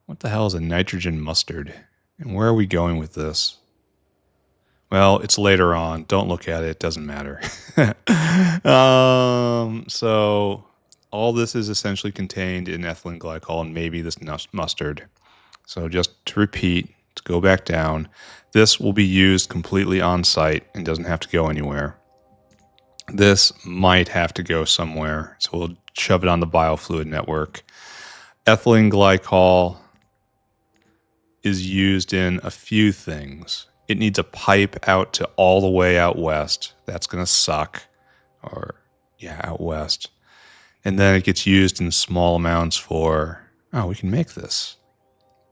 A: what the hell is a nitrogen mustard? And where are we going with this? Well, it's later on. Don't look at it. It doesn't matter. So all this is essentially contained in ethylene glycol and maybe this mustard. So just to repeat, to go back down, this will be used completely on site and doesn't have to go anywhere. This might have to go somewhere, so we'll shove it on the biofluid network. Ethylene glycol is used in a few things. It needs a pipe out to all the way out west. That's going to suck. Or, yeah, out west. And then it gets used in small amounts for... oh, we can make this.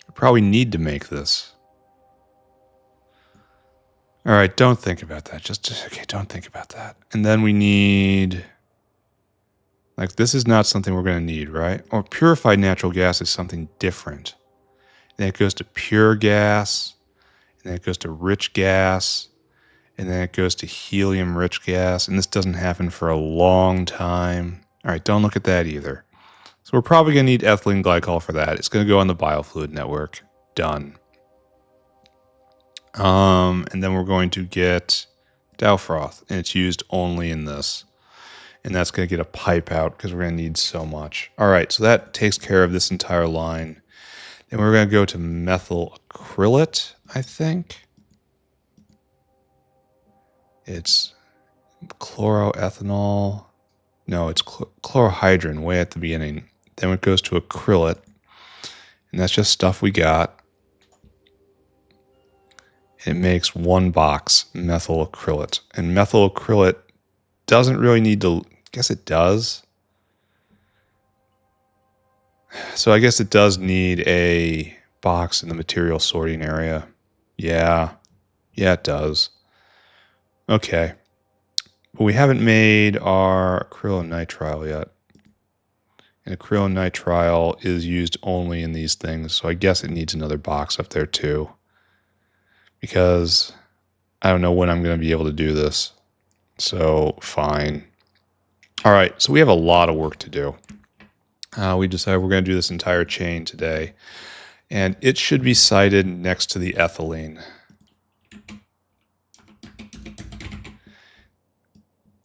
A: We probably need to make this. All right, don't think about that. Okay, don't think about that. And then we need... like, this is not something we're going to need, right? Or purified natural gas is something different. Then it goes to pure gas, and then it goes to rich gas, and then it goes to helium-rich gas, and this doesn't happen for a long time. All right, don't look at that either. So we're probably going to need ethylene glycol for that. It's going to go on the biofluid network. Done. And then we're going to get Dowfroth, and it's used only in this. And that's going to get a pipe out because we're going to need so much. All right, so that takes care of this entire line. Then we're going to go to Methyl Acrylate, I think. It's Chloroethanol. No, it's Chlorohydrin way at the beginning. Then it goes to Acrylate. And that's just stuff we got. It makes one box methyl acrylate. And methyl acrylate doesn't really need to... I guess it does. So I guess it does need a box in the material sorting area. Yeah. Yeah, it does. Okay. But we haven't made our acrylonitrile yet. And acrylonitrile is used only in these things. So I guess it needs another box up there too. Because I don't know when I'm going to be able to do this. So, fine. All right, so we have a lot of work to do. We decided we're going to do this entire chain today, and it should be sited next to the ethylene.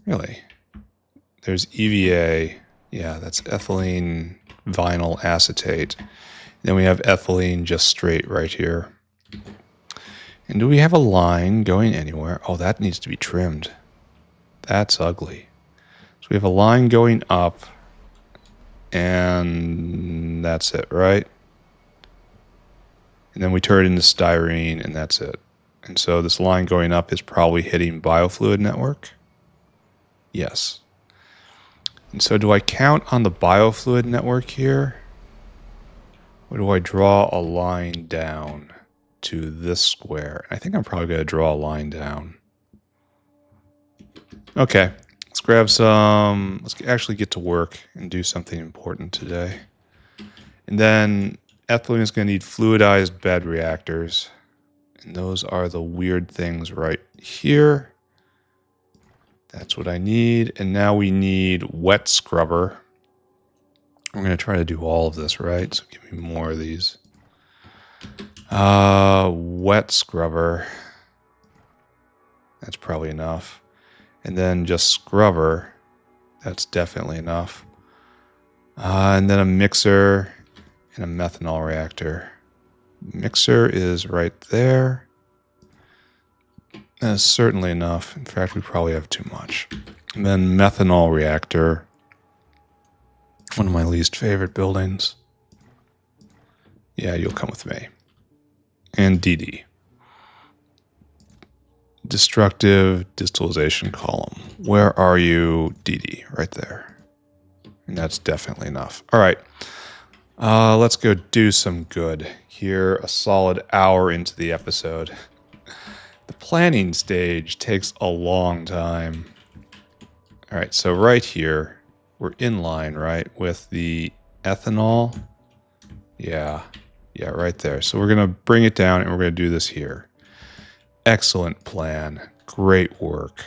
A: Really? There's EVA. Yeah, that's ethylene vinyl acetate. Then we have ethylene just straight right here. And do we have a line going anywhere? Oh, that needs to be trimmed. That's ugly. So we have a line going up, and that's it, right? And then we turn it into styrene, and that's it. And so this line going up is probably hitting biofluid network. Yes. And so do I count on the biofluid network here? Or do I draw a line down to this square? I think I'm probably going to draw a line down. Okay, let's grab some, let's actually get to work and do something important today. And then ethylene is going to need fluidized bed reactors. And those are the weird things right here. That's what I need. And now we need wet scrubber. We're going to try to do all of this, right? So give me more of these. Wet scrubber. That's probably enough. And then just scrubber. That's definitely enough. And then a mixer and a methanol reactor. Mixer is right there. That's certainly enough. In fact, we probably have too much. And then methanol reactor. One of my least favorite buildings. Yeah, you'll come with me. And DD. Destructive distillation column. Where are you, DD? Right there. And that's definitely enough. All right. Let's go do some good. Here, a solid hour into the episode. The planning stage takes a long time. All right, so right here, we're in line, right, with the ethanol. Yeah, right there. So we're going to bring it down, and we're going to do this here. Excellent plan. Great work.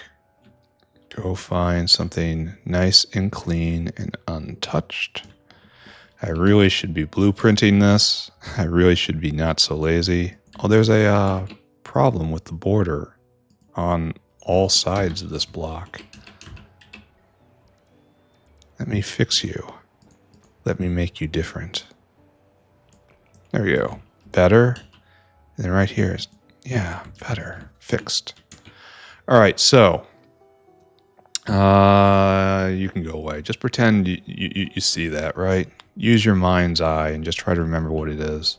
A: Go find something nice and clean and untouched. I really should be blueprinting this. I really should be not so lazy. Oh, there's a problem with the border on all sides of this block. Let me fix you. Let me make you different. There we go. Better. And then right here is, yeah, better. Fixed. All right, so you can go away. Just pretend you see that, right? Use your mind's eye and just try to remember what it is.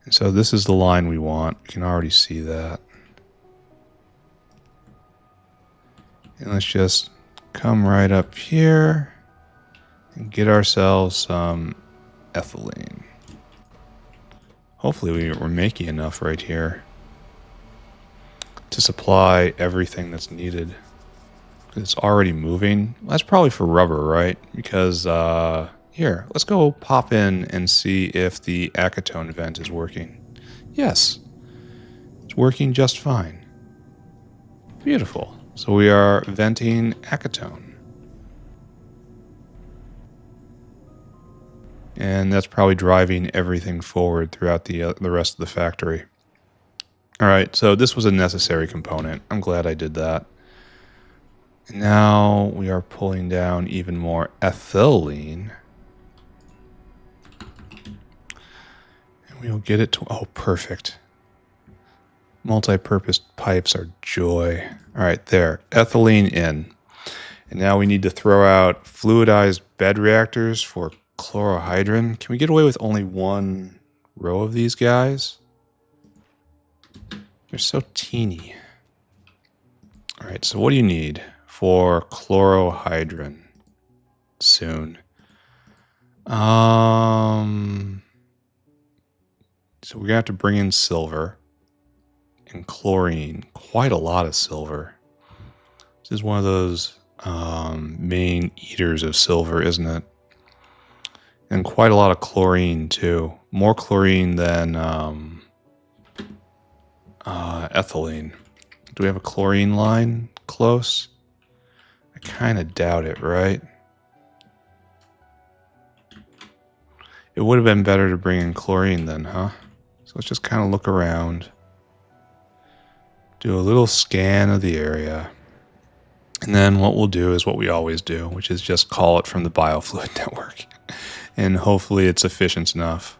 A: And so this is the line we want. You can already see that. And let's just come right up here and get ourselves some ethylene. Hopefully we're making enough right here to supply everything that's needed. It's already moving. That's probably for rubber, right? Because here, let's go pop in and see if the acetone vent is working. Yes, it's working just fine. Beautiful. So we are venting acetone. And that's probably driving everything forward throughout the rest of the factory. All right, so this was a necessary component. I'm glad I did that. And now we are pulling down even more ethylene. And we'll get it to, oh, perfect. Multi-purpose pipes are joy. All right, there, ethylene in. And now we need to throw out fluidized bed reactors for chlorohydrin. Can we get away with only one row of these guys? They're so teeny. All right, so what do you need for chlorohydrin soon? So we're gonna have to bring in silver and chlorine. Quite a lot of silver. This is one of those main eaters of silver, isn't it? And quite a lot of chlorine too. More chlorine than ethylene. Do we have a chlorine line close? I kind of doubt it, right? It would have been better to bring in chlorine then, huh? So let's just kind of look around. Do a little scan of the area. And then what we'll do is what we always do, which is just call it from the biofluid network. And hopefully it's efficient enough.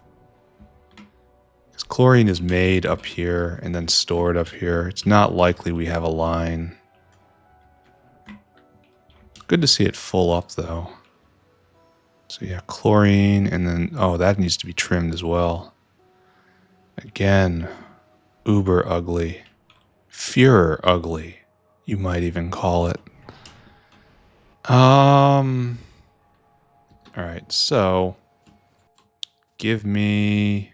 A: Because chlorine is made up here and then stored up here. It's not likely we have a line. Good to see it full up though. So yeah, chlorine, and then, oh, that needs to be trimmed as well. Again, uber ugly. Führer ugly, you might even call it. All right, so give me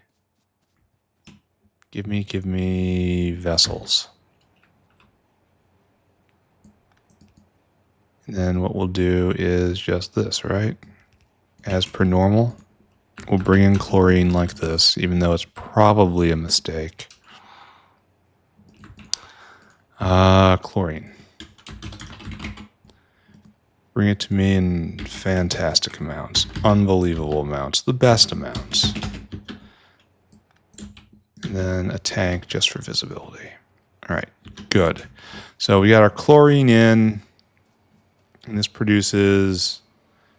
A: vessels. And then what we'll do is just this, right? As per normal, we'll bring in chlorine like this, even though it's probably a mistake. Chlorine. Bring it to me in fantastic amounts, unbelievable amounts, the best amounts. And then a tank just for visibility. All right, good. So we got our chlorine in, and this produces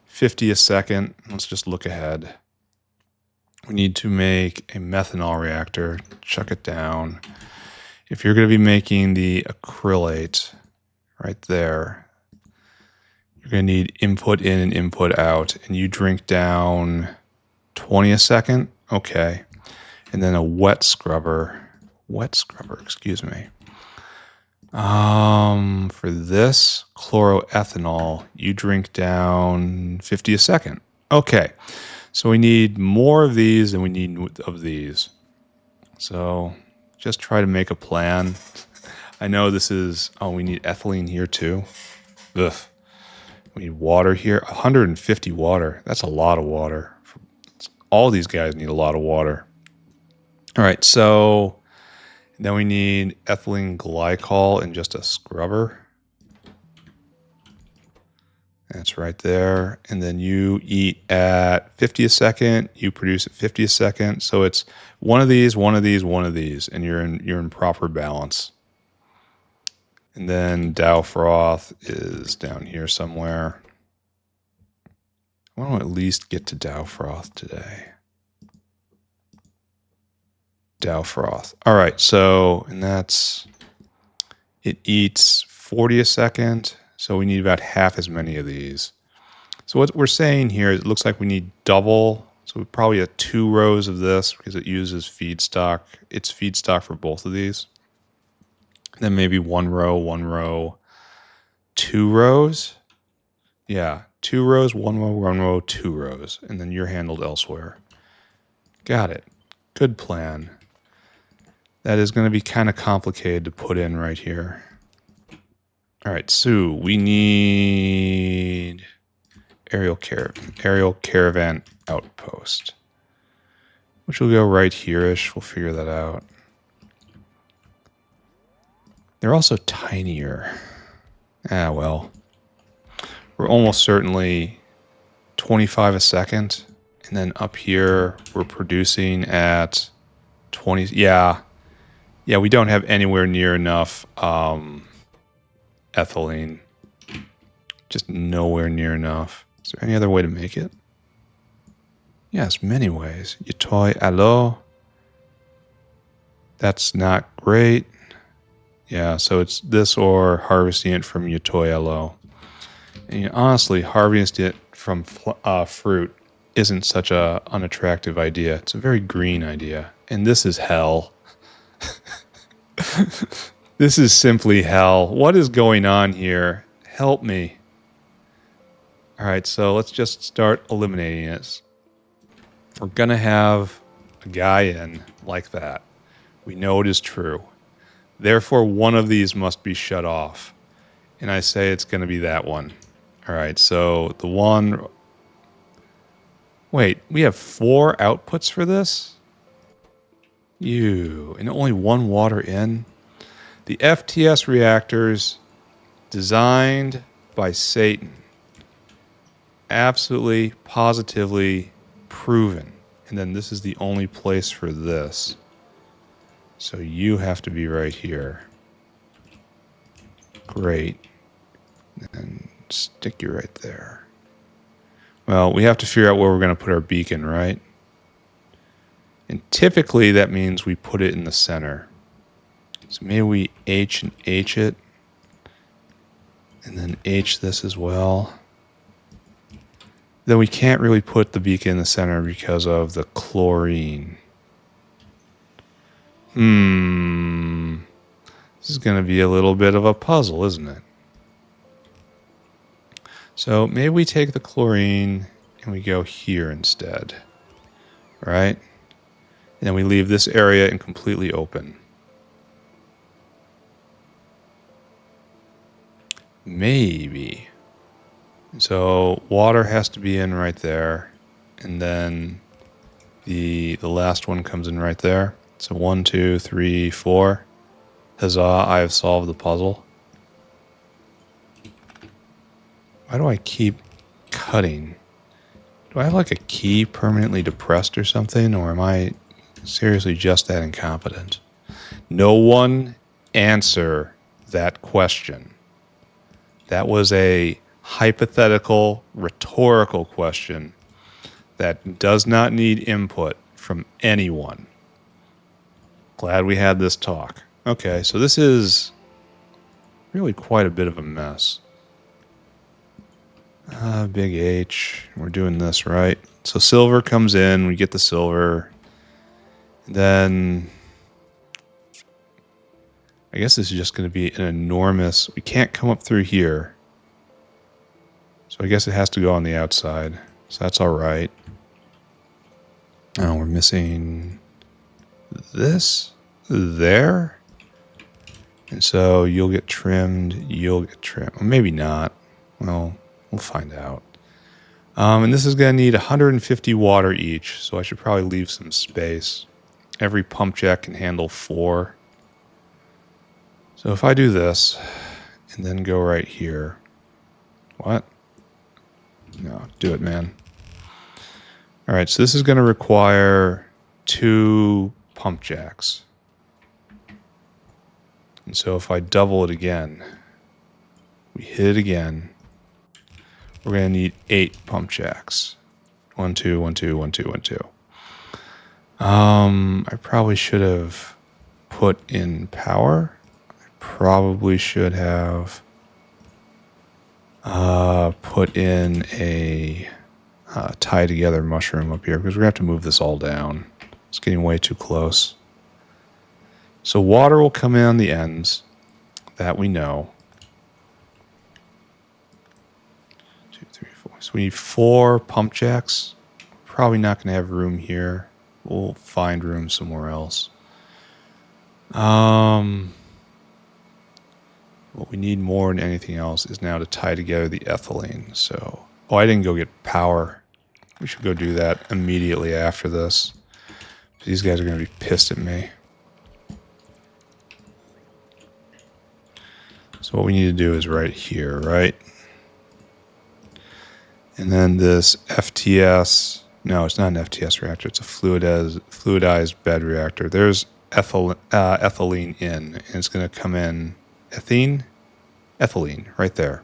A: 50 a second. Let's just look ahead. We need to make a methanol reactor, chuck it down. If you're going to be making the acrylate right there, you're going to need input in and input out, and you drink down 20 a second. Okay. And then a wet scrubber, excuse me. For this chloroethanol, you drink down 50 a second. Okay. So we need more of these than we need of these. So just try to make a plan. I know this is, oh, we need ethylene here too. Ugh. We need water here, 150 water. That's a lot of water. All these guys need a lot of water. All right, so then we need ethylene glycol and just a scrubber. That's right there. And then you eat at 50 a second, you produce at 50 a second. So it's one of these, one of these, one of these, and you're in proper balance. And then Dowfroth is down here somewhere. I want to at least get to Dowfroth today. Dowfroth. All right, so, and that's, it eats 40 a second, so we need about half as many of these. So what we're saying here, it looks like we need double, so we probably have 2 rows of this because it uses feedstock. It's feedstock for both of these. And then maybe 1 row, 2 rows. Yeah, 2 rows, 1 row, 2 rows, and then you're handled elsewhere. Got it. Good plan. That is going to be kind of complicated to put in right here. All right, so we need aerial caravan outpost, which will go right here-ish. We'll figure that out. They're also tinier. Ah, well. We're almost certainly 25 a second. And then up here, we're producing at 20. Yeah, we don't have anywhere near enough ethylene. Just nowhere near enough. Is there any other way to make it? Yes, many ways. Yatoi alo. That's not great. Yeah, so it's this or harvesting it from Yatoi alo. And honestly, harvesting it from fruit isn't such a unattractive idea. It's a very green idea. And this is hell. This is simply hell. What is going on here? Help me. All right, so let's just start eliminating this. We're going to have a guy in like that. We know it is true. Therefore, one of these must be shut off. And I say it's going to be that one. All right, so the one... Wait, we have 4 outputs for this? And only 1 water in? The FTS reactors designed by Satan. Absolutely, positively proven. And then this is the only place for this. So you have to be right here. Great. And stick you right there. Well, we have to figure out where we're going to put our beacon, right? And typically that means we put it in the center. So maybe we H and H it. And then H this as well. Then we can't really put the beacon in the center because of the chlorine. This is going to be a little bit of a puzzle, isn't it? So maybe we take the chlorine and we go here instead, right? And then we leave this area in completely open. Maybe. So water has to be in right there, and then the last one comes in right there. So 1, 2, 3, 4. Huzzah, I have solved the puzzle. Why do I keep cutting? Do I have like a key permanently depressed or something, or am I seriously just that incompetent? No one answer that question. That was a hypothetical, rhetorical question that does not need input from anyone. Glad we had this talk. Okay, so this is really quite a bit of a mess. Big H. We're doing this right. So silver comes in. We get the silver. Then I guess this is just going to be an enormous... We can't come up through here. So I guess it has to go on the outside. So that's all right. Oh, we're missing this there. And so you'll get trimmed. You'll get trimmed. Well, maybe not. Well, we'll find out. And this is going to need 150 water each. So I should probably leave some space. Every pump jack can handle 4. So if I do this and then go right here. What? No, do it, man. All right, so this is going to require 2 pump jacks. And so if I double it again, we hit it again, we're going to need 8 pump jacks. 1, 2, 1, 2, 1, 2, 1, 2. I probably should have put in power. I probably should have put in a tie together mushroom up here because we're going to have to move this all down. It's getting way too close. So water will come in on the ends. That we know. 2, 3, 4. So we need 4 pump jacks. Probably not going to have room here. We'll find room somewhere else. What we need more than anything else is now to tie together the ethylene. So, oh, I didn't go get power. We should go do that immediately after this. These guys are going to be pissed at me. So what we need to do is right here, right? And then this FTS, no, it's not an FTS reactor. It's a fluidized bed reactor. There's ethylene in, and it's going to come in ethylene, right there.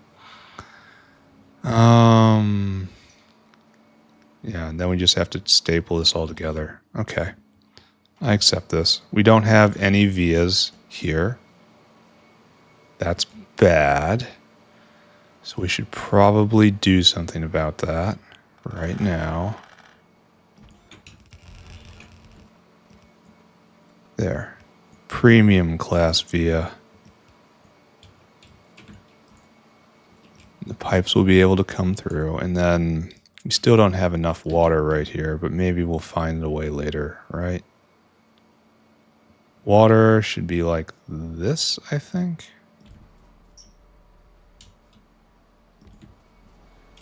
A: Yeah, and then we just have to staple this all together. Okay, I accept this. We don't have any vias here. That's bad. So we should probably do something about that right now. There. Premium class via. The pipes will be able to come through, and then we still don't have enough water right here, but maybe we'll find a way later, right? Water should be like this, I think.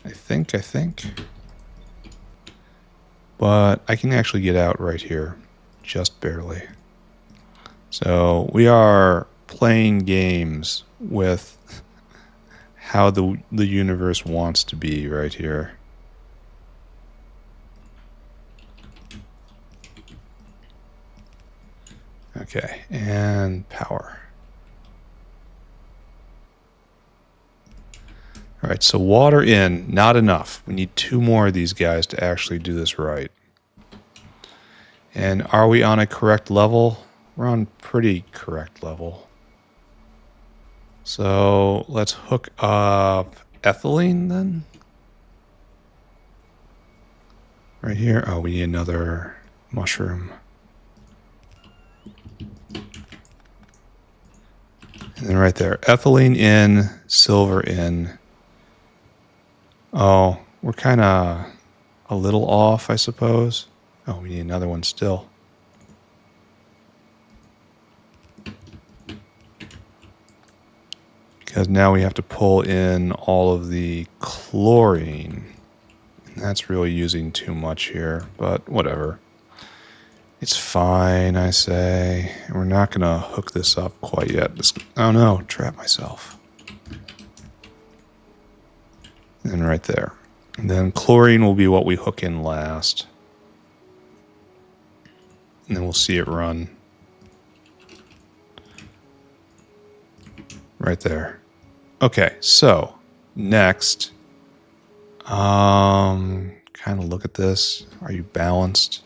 A: I think. But I can actually get out right here, just barely. So we are playing games with how the universe wants to be right here. Okay, and power. All right, so water in, not enough. We need 2 more of these guys to actually do this right. And are we on a correct level? We're on pretty correct level. So let's hook up ethylene then. Right here. Oh, we need another mushroom. And then right there, ethylene in, silver in. Oh, we're kind of a little off, I suppose. Oh, we need another one still. Because now we have to pull in all of the chlorine. And that's really using too much here, but whatever. It's fine, I say. And we're not going to hook this up quite yet. Oh no, trap myself. And right there. And then chlorine will be what we hook in last. And then we'll see it run. Right there. Okay, so next, kind of look at this. Are you balanced?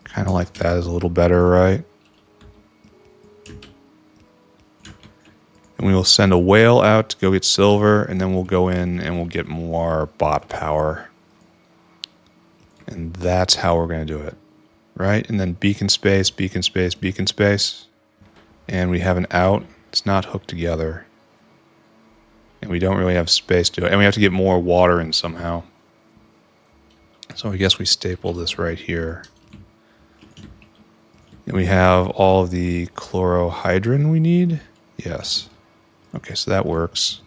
A: Kind of like that is a little better, right? And we will send a whale out to go get silver, and then we'll go in and we'll get more bot power. And that's how we're going to do it, right? And then beacon space, beacon space, beacon space. And we have an out. It's not hooked together. And we don't really have space to do it. And we have to get more water in somehow. So I guess we staple this right here. And we have all of the chlorohydrin we need. Yes. Okay, so that works.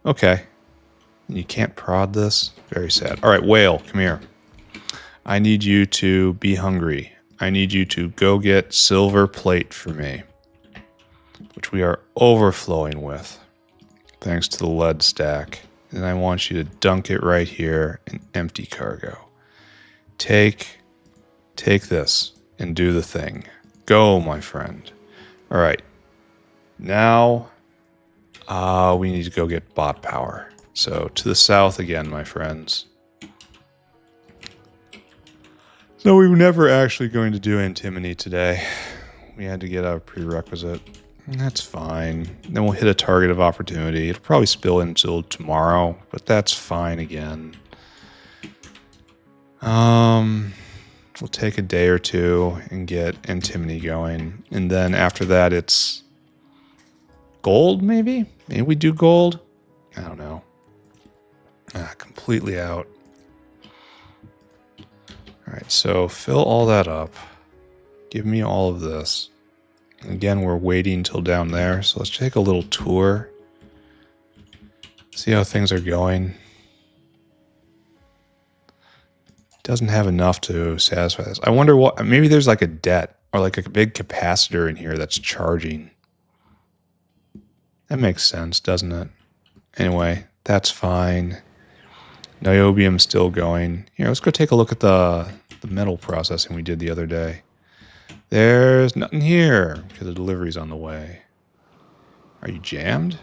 A: Okay. You can't prod this? Very sad. All right, whale, come here. I need you to be hungry. I need you to go get silver plate for me, which we are overflowing with, thanks to the lead stack. And I want you to dunk it right here in empty cargo. Take this and do the thing. Go, my friend. All right. Now, we need to go get bot power. So to the south again, my friends. So we were never actually going to do antimony today. We had to get a prerequisite. That's fine. Then we'll hit a target of opportunity. It'll probably spill until tomorrow, but that's fine again. We'll take a day or two and get antimony going. And then after that, it's gold, maybe? Maybe we do gold? I don't know. Completely out. All right, so fill all that up. Give me all of this. Again, we're waiting until down there, so let's take a little tour. See how things are going. Doesn't have enough to satisfy this. I wonder what, maybe there's like a debt or like a big capacitor in here that's charging. That makes sense, doesn't it? Anyway, that's fine. Niobium's still going. Here, let's go take a look at the metal processing we did the other day. There's nothing here because the delivery's on the way. Are you jammed?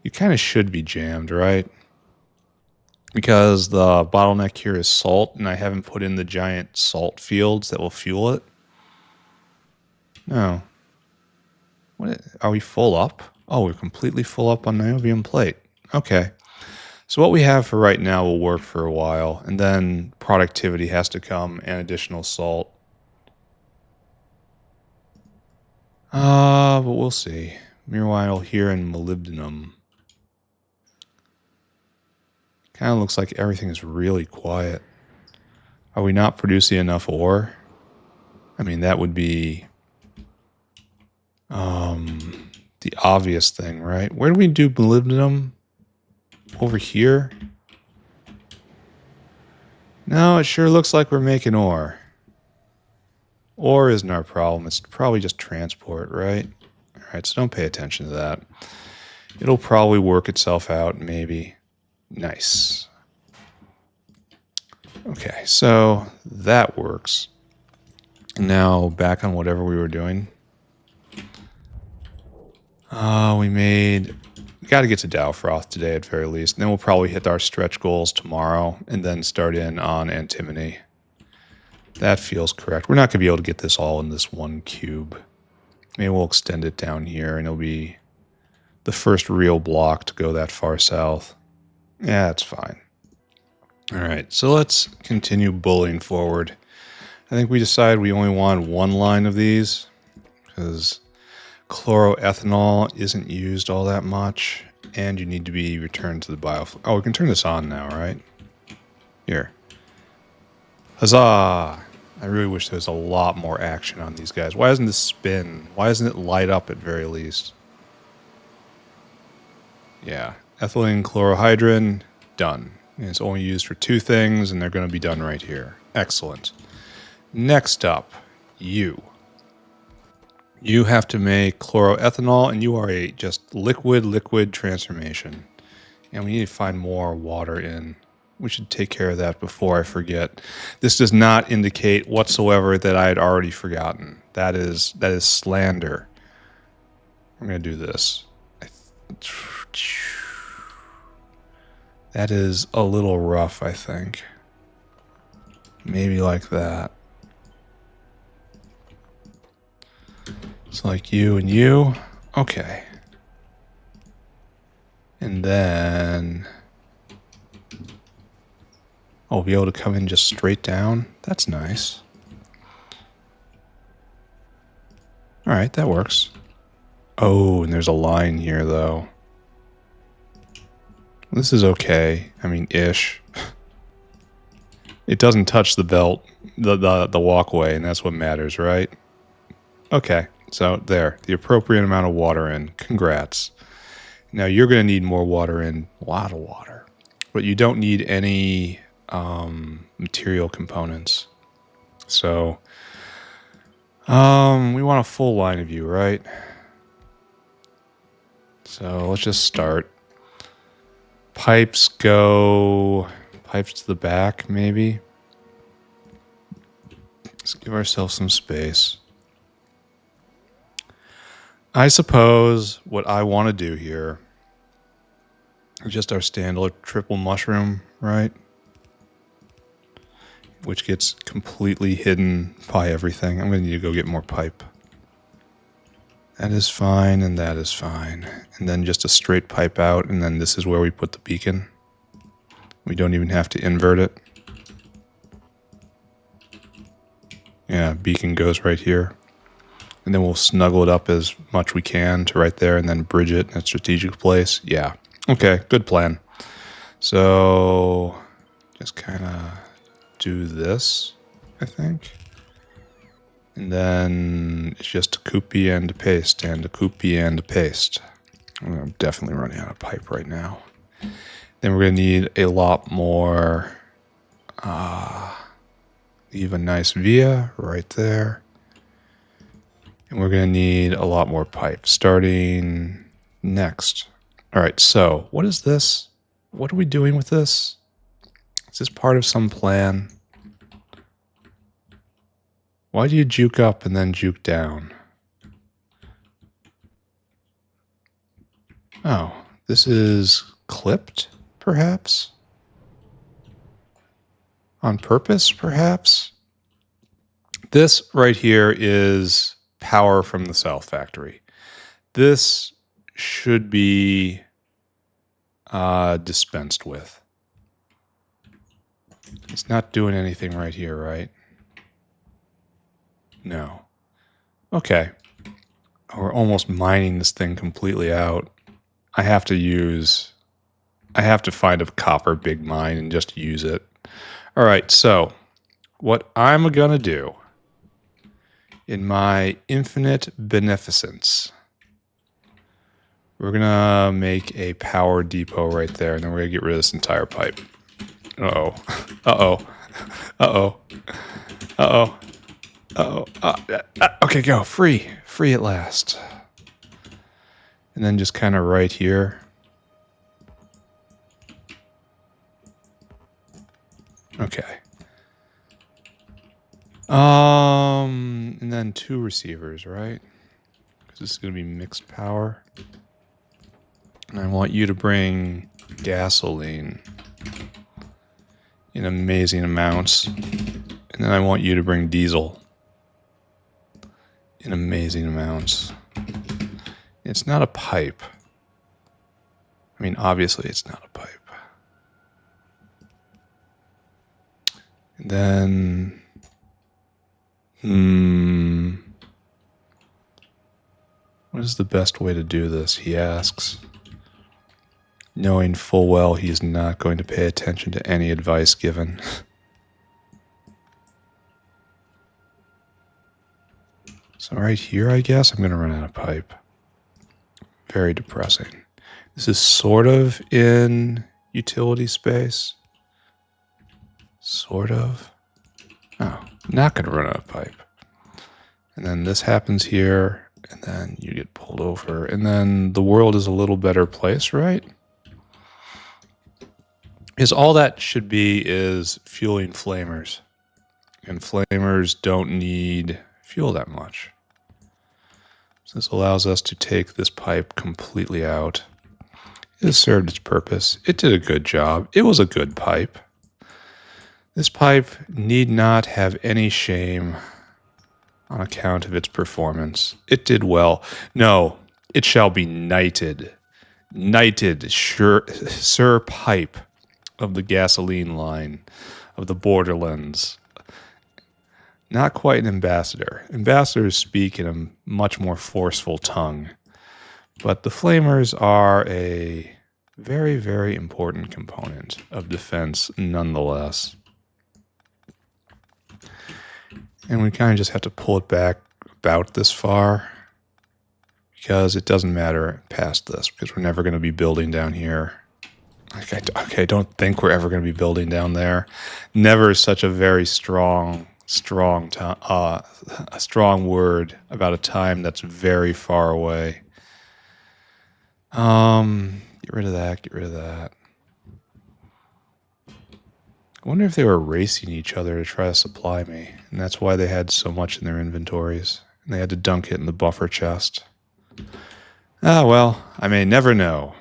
A: You kind of should be jammed, right? Because the bottleneck here is salt, and I haven't put in the giant salt fields that will fuel it. No. Are we full up? Oh, we're completely full up on niobium plate. Okay. So what we have for right now will work for a while, and then productivity has to come and additional salt. But we'll see. Meanwhile, here in molybdenum, kind of looks like everything is really quiet. Are we not producing enough ore? I mean, that would be the obvious thing, right? Where do we do molybdenum? Over here? No, it sure looks like we're making ore. Ore isn't our problem. It's probably just transport, right? right? So don't pay attention to that. It'll probably work itself out, maybe. Nice. Okay, so that works. Now back on whatever we were doing. We got to get to Dowfroth today at very least. And then we'll probably hit our stretch goals tomorrow and then start in on antimony. That feels correct. We're not going to be able to get this all in this one cube. Maybe we'll extend it down here and it'll be the first real block to go that far south. Yeah, that's fine. All right, so let's continue bullying forward. I think we decided we only want one line of these because chloroethanol isn't used all that much, and you need to be returned to the biofilm. Oh, we can turn this on now, right? Here. Huzzah! I really wish there was a lot more action on these guys. Why doesn't this spin? Why doesn't it light up at very least? Yeah. Ethylene Chlorohydrin, done. And it's only used for 2 things, and they're going to be done right here. Excellent. Next up, you. You have to make chloroethanol, and you are a just liquid transformation. And we need to find more water in. We should take care of that before I forget. This does not indicate whatsoever that I had already forgotten. That is slander. I'm going to do this. That is a little rough, I think. Maybe like that. It's like you and you. Okay. And then... I'll be able to come in just straight down. That's nice. Alright, that works. Oh, and there's a line here, though. This is okay. I mean, ish. It doesn't touch the belt, the walkway, and that's what matters, right? Okay, so there. The appropriate amount of water in. Congrats. Now, you're going to need more water in. A lot of water. But you don't need any material components. So, we want a full line of you, right? So, let's just start. Pipes to the back, maybe. Let's give ourselves some space. I suppose what I want to do here is just our standard triple mushroom, right? Which gets completely hidden by everything. I'm going to need to go get more pipe. That is fine, and that is fine. And then just a straight pipe out, and then this is where we put the beacon. We don't even have to invert it. Yeah, beacon goes right here. And then we'll snuggle it up as much we can to right there, and then bridge it in a strategic place. Yeah. Okay, good plan. So, just kind of do this, I think. And then it's just a copy and a paste, and a copy and a paste. I'm definitely running out of pipe right now. Then we're going to need a lot more. Leave a nice via right there. And we're going to need a lot more pipe starting next. All right, so what is this? What are we doing with this? Is this part of some plan? Why do you juke up and then juke down? Oh, this is clipped, perhaps? On purpose, perhaps? This right here is power from the South Factory. This should be dispensed with. It's not doing anything right here, right? No. Okay. We're almost mining this thing completely out. I have to find a copper big mine and just use it. All right, so what I'm going to do in my infinite beneficence, we're going to make a power depot right there, and then we're going to get rid of this entire pipe. Uh-oh. Uh-oh. Uh-oh. Uh-oh. Uh-oh. Okay, go. Free. Free at last. And then just kind of right here. Okay. And then 2 receivers, right? Because this is going to be mixed power. And I want you to bring gasoline in amazing amounts. And then I want you to bring diesel in amazing amounts. It's not a pipe. I mean, obviously it's not a pipe. And then... what is the best way to do this, he asks, knowing full well he is not going to pay attention to any advice given. So right here, I guess, I'm going to run out of pipe. Very depressing. This is sort of in utility space. Sort of. Oh, not going to run out of pipe. And then this happens here, and then you get pulled over, and then the world is a little better place, right? Because all that should be is fueling flamers. And flamers don't need fuel that much. So this allows us to take this pipe completely out. It has served its purpose. It did a good job. It was a good pipe. This pipe need not have any shame on account of its performance. It did well. No, it shall be knighted. Knighted, Sir Pipe of the gasoline line of the Borderlands. Not quite an ambassador. Ambassadors speak in a much more forceful tongue. But the flamers are a very, very important component of defense nonetheless. And we kind of just have to pull it back about this far, because it doesn't matter past this, because we're never going to be building down here. Okay, I don't think we're ever going to be building down there. Never is such a very strong word about a time that's very far away. Get rid of that, get rid of that. I wonder if they were racing each other to try to supply me, and that's why they had so much in their inventories, and they had to dunk it in the buffer chest. Ah, well, I may never know.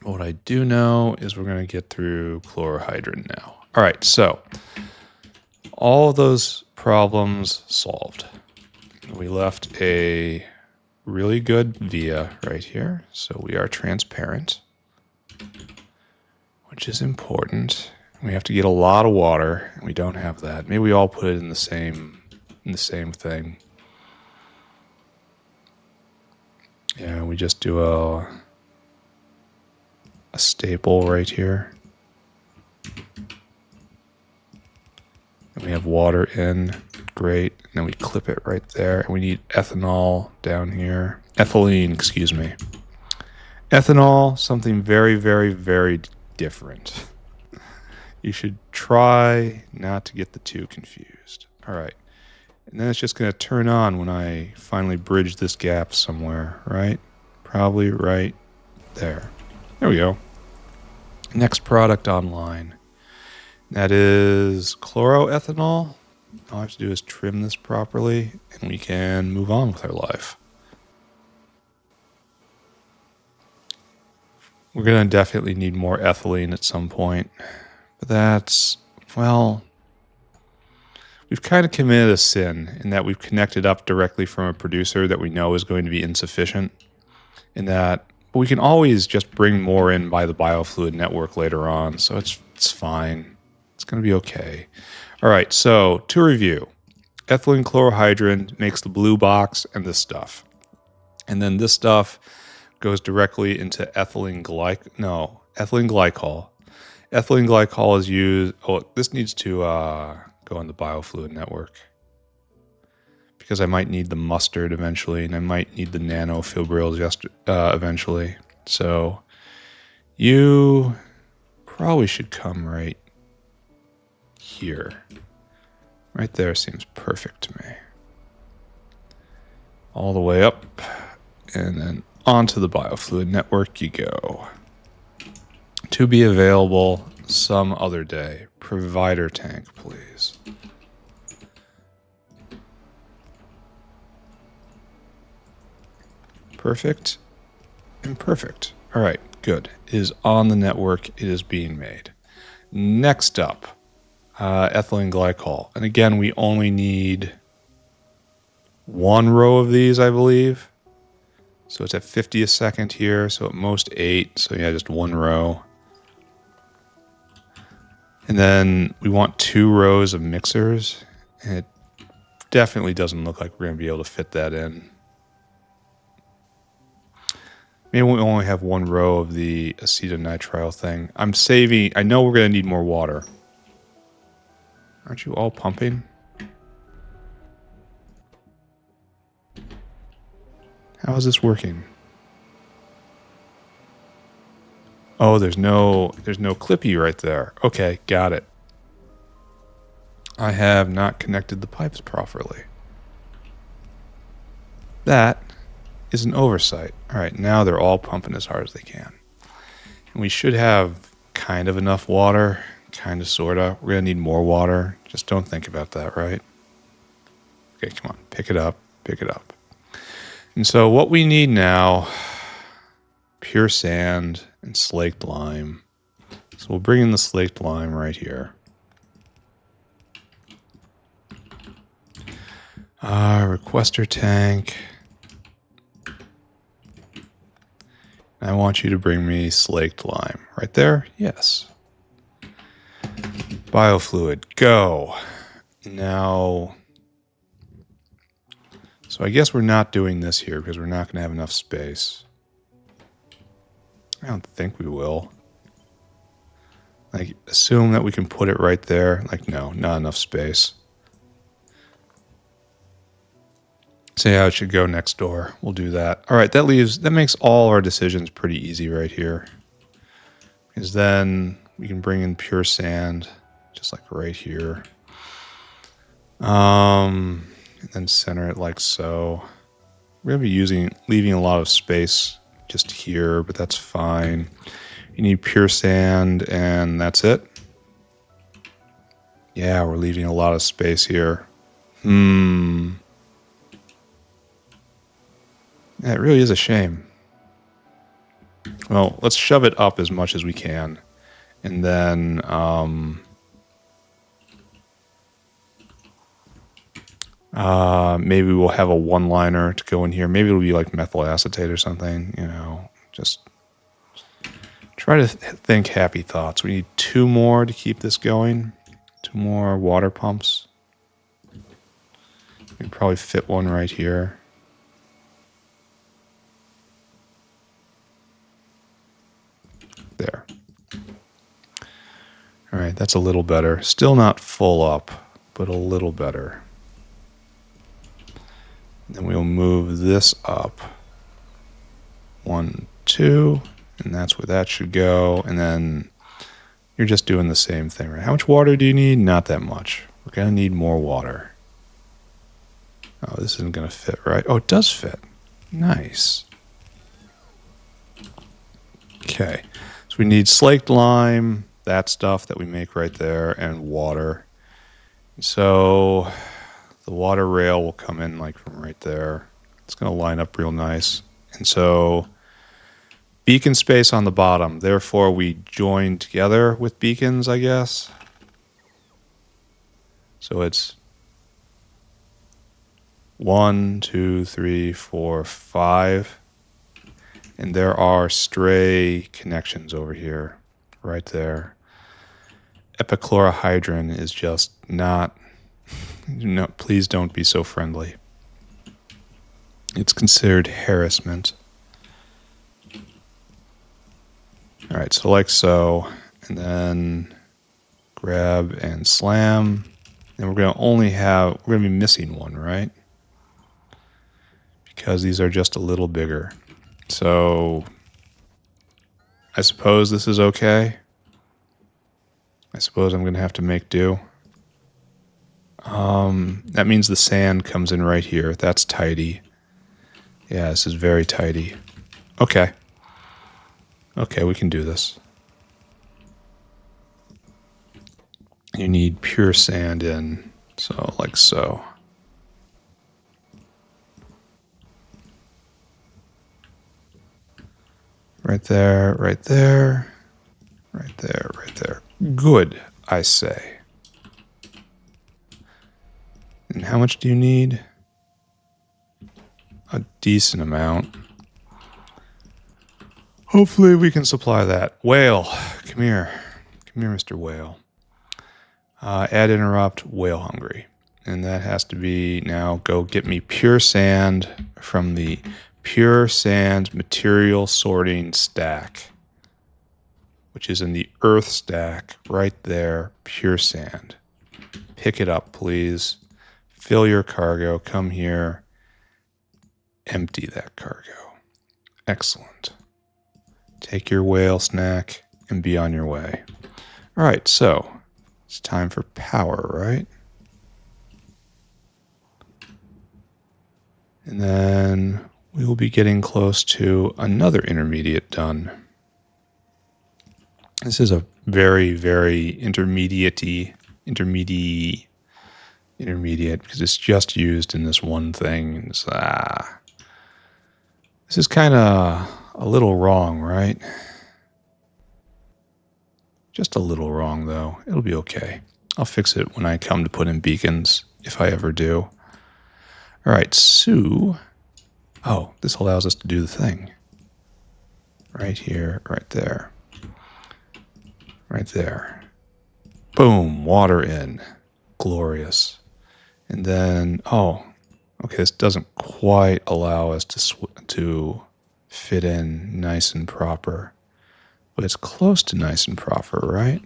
A: But what I do know is we're going to get through chlorohydrin now. All right, so all of those problems solved. We left a really good via right here, so we are transparent, which is important. We have to get a lot of water, and we don't have that. Maybe we all put it in the same thing. Yeah, we just do a staple right here. And we have water in, great. And then we clip it right there. And we need ethanol down here. Ethylene, excuse me. Ethanol, something very, very, very different. You should try not to get the two confused. All right. And then it's just going to turn on when I finally bridge this gap somewhere, right? Probably right there. There we go. Next product online. That is chloroethanol. All I have to do is trim this properly, and we can move on with our life. We're going to definitely need more ethylene at some point. But that's, well, we've kind of committed a sin in that we've connected up directly from a producer that we know is going to be insufficient. In that, but we can always just bring more in by the biofluid network later on, so it's fine. It's going to be okay. All right, so to review, ethylene chlorohydrin makes the blue box and this stuff. And then this stuff goes directly into ethylene glycol. Ethylene glycol is used, this needs to go on the biofluid network, because I might need the mustard eventually, and I might need the nanofibrils eventually. So you probably should come right here. Right there seems perfect to me. All the way up, And then onto the biofluid network you go. To be available some other day. Provider tank, please. Perfect and perfect. All right, good. It is on the network. It is being made. Next up, ethylene glycol. And again, we only need one row of these, I believe. So it's at 50 a second here. So at most 8. So yeah, just one row. And then we want 2 rows of mixers. And it definitely doesn't look like we're going to be able to fit that in. Maybe we only have 1 row of the acetonitrile thing. I'm saving. I know we're going to need more water. Aren't you all pumping? How is this working? Oh, there's no clippy right there. Okay, got it. I have not connected the pipes properly. That is an oversight. All right, now they're all pumping as hard as they can. And we should have kind of enough water, kind of, sort of. We're going to need more water. Just don't think about that, right? Okay, come on, pick it up, pick it up. And so what we need now, pure sand and slaked lime. So we'll bring in the slaked lime right here. Requester tank. I want you to bring me slaked lime. Right there? Yes. Biofluid, go. Now, so I guess we're not doing this here because we're not going to have enough space. I don't think we will. Like, assume that we can put it right there. Like, no, not enough space. Say how it should go next door. We'll do that. All right, that makes all our decisions pretty easy right here. Because then we can bring in pure sand, just like right here. And then center it like so. We're going to be leaving a lot of space just here, but that's fine. You need pure sand, and that's it. Yeah, we're leaving a lot of space here. Yeah, it really is a shame. Well, let's shove it up as much as we can. And then maybe we'll have a one-liner to go in here. Maybe it'll be like methyl acetate or something, you know. Just try to think happy thoughts. We need 2 more to keep this going. 2 more water pumps. We can probably fit one right here. There. All right, that's a little better. Still not full up, but a little better. Then we'll move this up. 1, 2, and that's where that should go. And then you're just doing the same thing, right? How much water do you need? Not that much. We're going to need more water. Oh, this isn't going to fit, right? Oh, it does fit. Nice. Okay. So we need slaked lime, that stuff that we make right there, and water. So the water rail will come in like from right there. It's going to line up real nice. And so beacon space on the bottom. Therefore, we join together with beacons, I guess. So it's 1, 2, 3, 4, 5. And there are stray connections over here, right there. Epichlorohydrin is just not, no, please don't be so friendly. It's considered harassment. All right, so like so, and then grab and slam. And we're going to be missing one, right? Because these are just a little bigger. So I suppose this is okay. I suppose I'm going to have to make do. That means the sand comes in right here. That's tidy. Yeah, this is very tidy. Okay. Okay, we can do this. You need pure sand in, so like so. Right there, right there, right there, right there. Good, I say. And how much do you need? A decent amount. Hopefully we can supply that. Whale, come here. Come here, Mr. Whale. Add interrupt, whale hungry. And that has to be now go get me pure sand from the pure sand material sorting stack, which is in the earth stack right there, pure sand. Pick it up, please. Fill your cargo. Come here. Empty that cargo. Excellent. Take your whale snack and be on your way. All right, so it's time for power, right? And then we will be getting close to another intermediate done. This is a very, very intermediate because it's just used in this one thing. It's, this is kind of a little wrong, right? Just a little wrong, though. It'll be okay. I'll fix it when I come to put in beacons, if I ever do. All right, so... Oh, this allows us to do the thing. Right here, right there. Right there. Boom, water in. Glorious. And then, oh, okay, this doesn't quite allow us to fit in nice and proper. But it's close to nice and proper, right?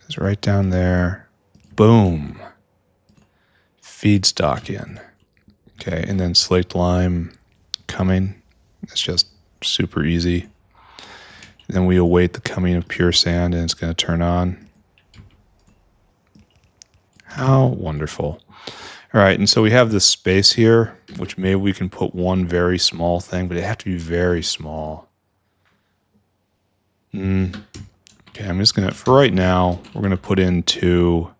A: It's right down there. Boom. Feedstock in. Okay, and then slaked lime coming. It's just super easy. And then we await the coming of pure sand, and it's going to turn on. How wonderful. All right, and so we have this space here, which maybe we can put one very small thing, but it has to be very small. Okay, I'm just going to, for right now, we're going to put in two.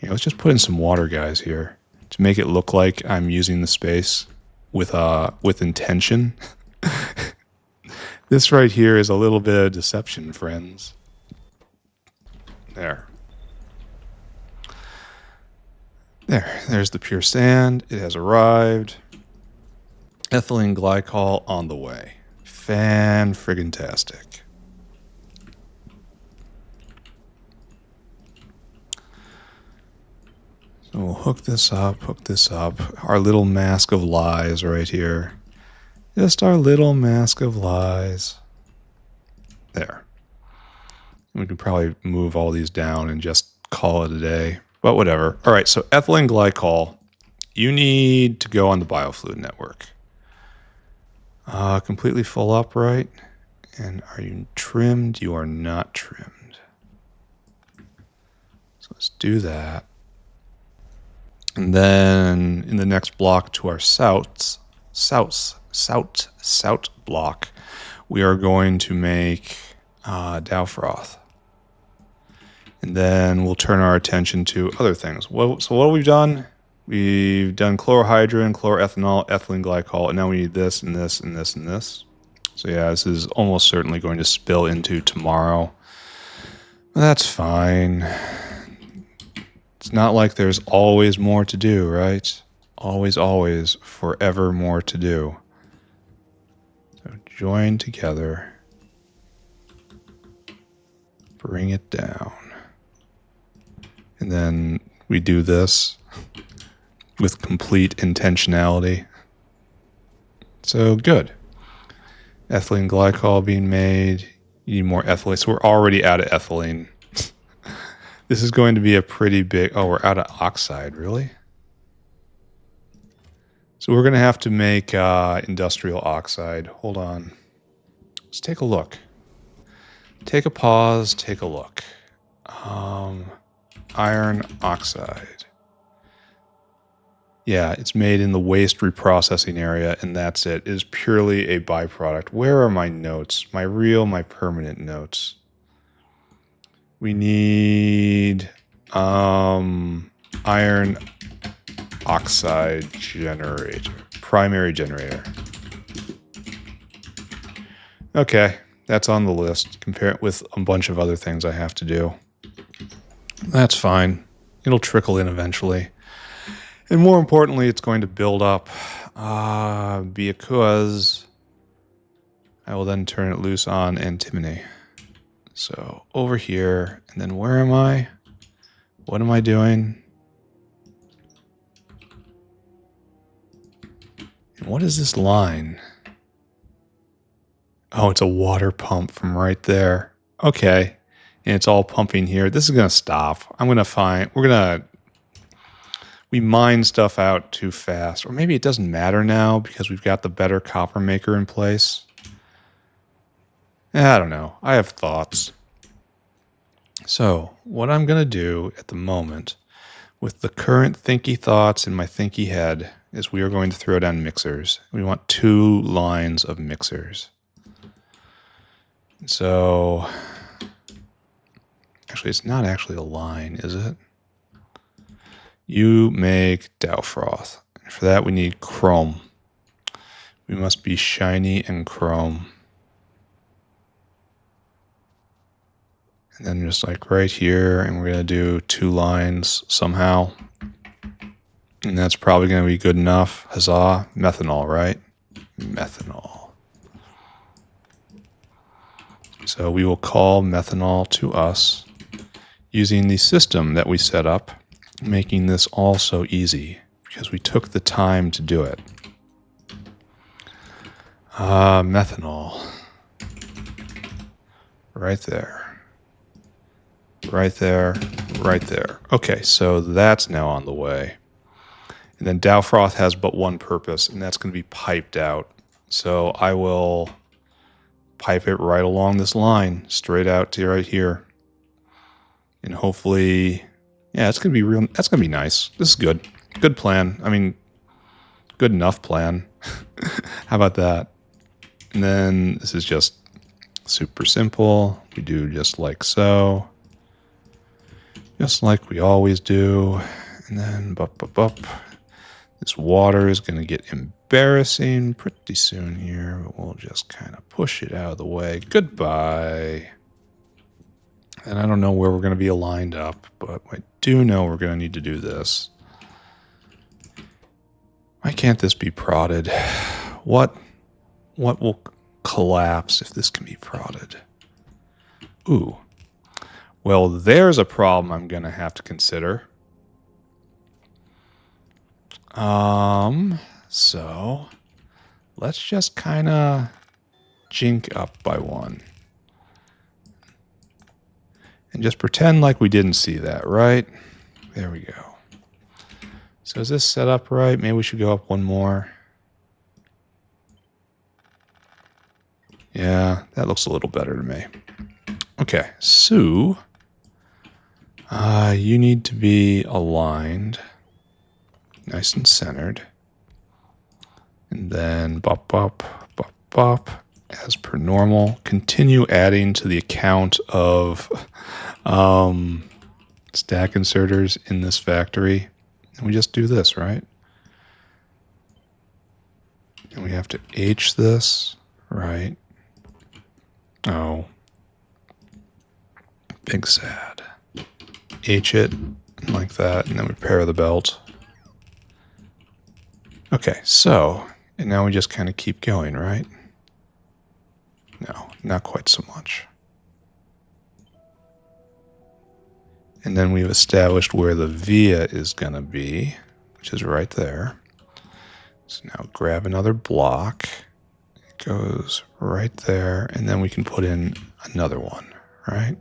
A: Yeah, let's just put in some water guys here to make it look like I'm using the space with intention. This right here is a little bit of deception, friends. There's the pure sand. It has arrived. Ethylene Glycol on the way. Fan-friggin-tastic. So we'll hook this up. Our little mask of lies right here. Just our little mask of lies. There. We can probably move all these down and just call it a day. But whatever. All right, so ethylene glycol. You need to go on the biofluid network. Completely full up, right? And are you trimmed? You are not trimmed. So let's do that. And then in the next block to our south block, we are going to make Dowfroth. And then we'll turn our attention to other things. So what have we done? We've done chlorohydrin, chloroethanol, ethylene glycol, and now we need this and this and this and this. So yeah, this is almost certainly going to spill into tomorrow. That's fine. It's not like there's always more to do, right? Always, forever more to do. So join together. Bring it down. And then we do this with complete intentionality. So good. Ethylene glycol being made. You need more ethylene. So we're already out of ethylene. This is going to be a pretty big... Oh, we're out of oxide, really? So we're going to have to make industrial oxide. Hold on. Let's take a look. Take a pause. Take a look. Iron oxide. Yeah, it's made in the waste reprocessing area, and that's it. It is purely a byproduct. Where are my notes? My permanent notes. We need iron oxide generator, primary generator. Okay, that's on the list. Compare it with a bunch of other things I have to do. That's fine. It'll trickle in eventually. And more importantly, it's going to build up because I will then turn it loose on antimony. So over here, and then where am I? What am I doing? And what is this line? Oh, it's a water pump from right there. Okay. And it's all pumping here. This is going to stop. We mine stuff out too fast. Or maybe it doesn't matter now because we've got the better copper maker in place. I don't know. I have thoughts. So what I'm going to do at the moment with the current thinky thoughts in my thinky head is we are going to throw down mixers. We want 2 lines of mixers. So actually, it's not actually a line, is it? You make Dowfroth. For that, we need chrome. We must be shiny and chrome. And then just like right here, and we're going to do 2 lines somehow. And that's probably going to be good enough. Huzzah. Methanol, right? Methanol. So we will call methanol to us using the system that we set up, making this all so easy because we took the time to do it. Methanol. Right there. Right there. Right there. Okay, so that's now on the way. And then Dowfroth has but one purpose, and that's going to be piped out. So I will pipe it right along this line, straight out to right here. And hopefully, yeah, it's going to be real. That's going to be nice. This is good. Good plan. I mean, good enough plan. How about that? And then this is just super simple. We do just like so. Just like we always do. And then, this water is going to get embarrassing pretty soon here, but we'll just kind of push it out of the way. Goodbye. And I don't know where we're going to be aligned up, but I do know we're going to need to do this. Why can't this be prodded? What will collapse if this can be prodded? Ooh. Well, there's a problem I'm going to have to consider. So let's just kind of jink up by 1. And just pretend like we didn't see that, right? There we go. So is this set up right? Maybe we should go up 1 more. Yeah, that looks a little better to me. Okay, so you need to be aligned, nice and centered. And then bop, as per normal. Continue adding to the account of stack inserters in this factory. And we just do this, right? And we have to H this, right? Oh. Big sad. H it like that, and then we pair the belt. Okay, so, and now we just kind of keep going, right? No, not quite so much. And then we've established where the via is going to be, which is right there. So now grab another block. It goes right there, and then we can put in another one, right?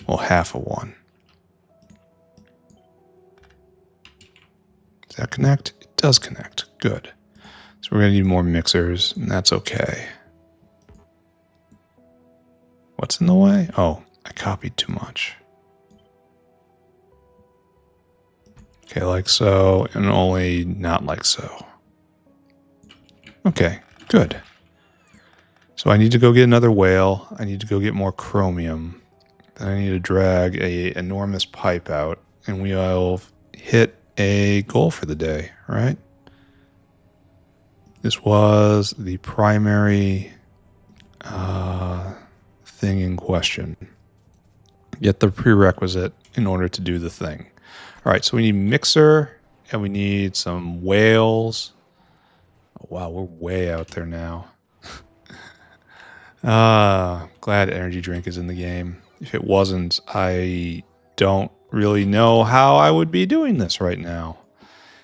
A: Well, half of one. Does that connect? It does connect. Good. So we're going to need more mixers, and that's okay. What's in the way? Oh, I copied too much. Okay, like so, and only not like so. Okay, good. So I need to go get another whale. I need to go get more chromium. Then I need to drag a enormous pipe out, and we'll hit a goal for the day, right? This was the primary thing in question. Get the prerequisite in order to do the thing. All right, so we need mixer, and we need some whales. Oh, wow, we're way out there now. Glad energy drink is in the game. If it wasn't, I don't really know how I would be doing this right now.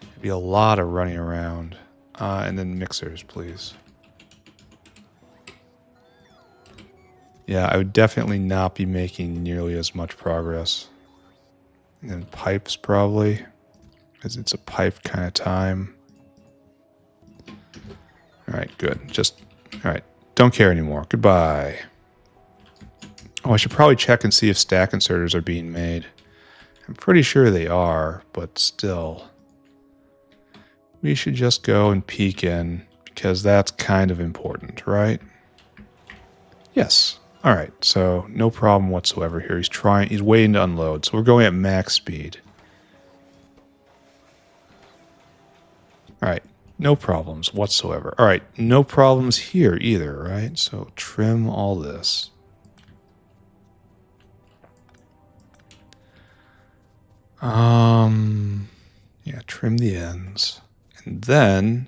A: It'd be a lot of running around. And then mixers, please. Yeah, I would definitely not be making nearly as much progress. And then pipes, probably, because it's a pipe kind of time. All right, good. All right. Don't care anymore. Goodbye. Oh, I should probably check and see if stack inserters are being made. I'm pretty sure they are, but still. We should just go and peek in, because that's kind of important, right? Yes. All right, so no problem whatsoever here. He's waiting to unload, so we're going at max speed. All right, no problems whatsoever. All right, no problems here either, right? So trim all this. Yeah, trim the ends. And then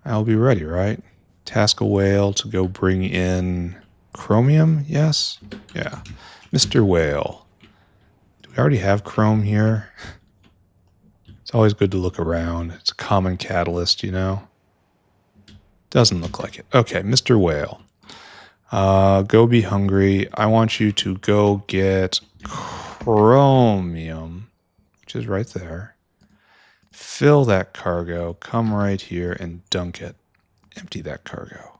A: I'll be ready, right? Task a whale to go bring in chromium, yes? Yeah. Mr. Whale. Do we already have chrome here? It's always good to look around. It's a common catalyst, you know? Doesn't look like it. Okay, Mr. Whale. Go be hungry. I want you to go get chromium, which is right there. Fill that cargo. Come right here and dunk it. Empty that cargo.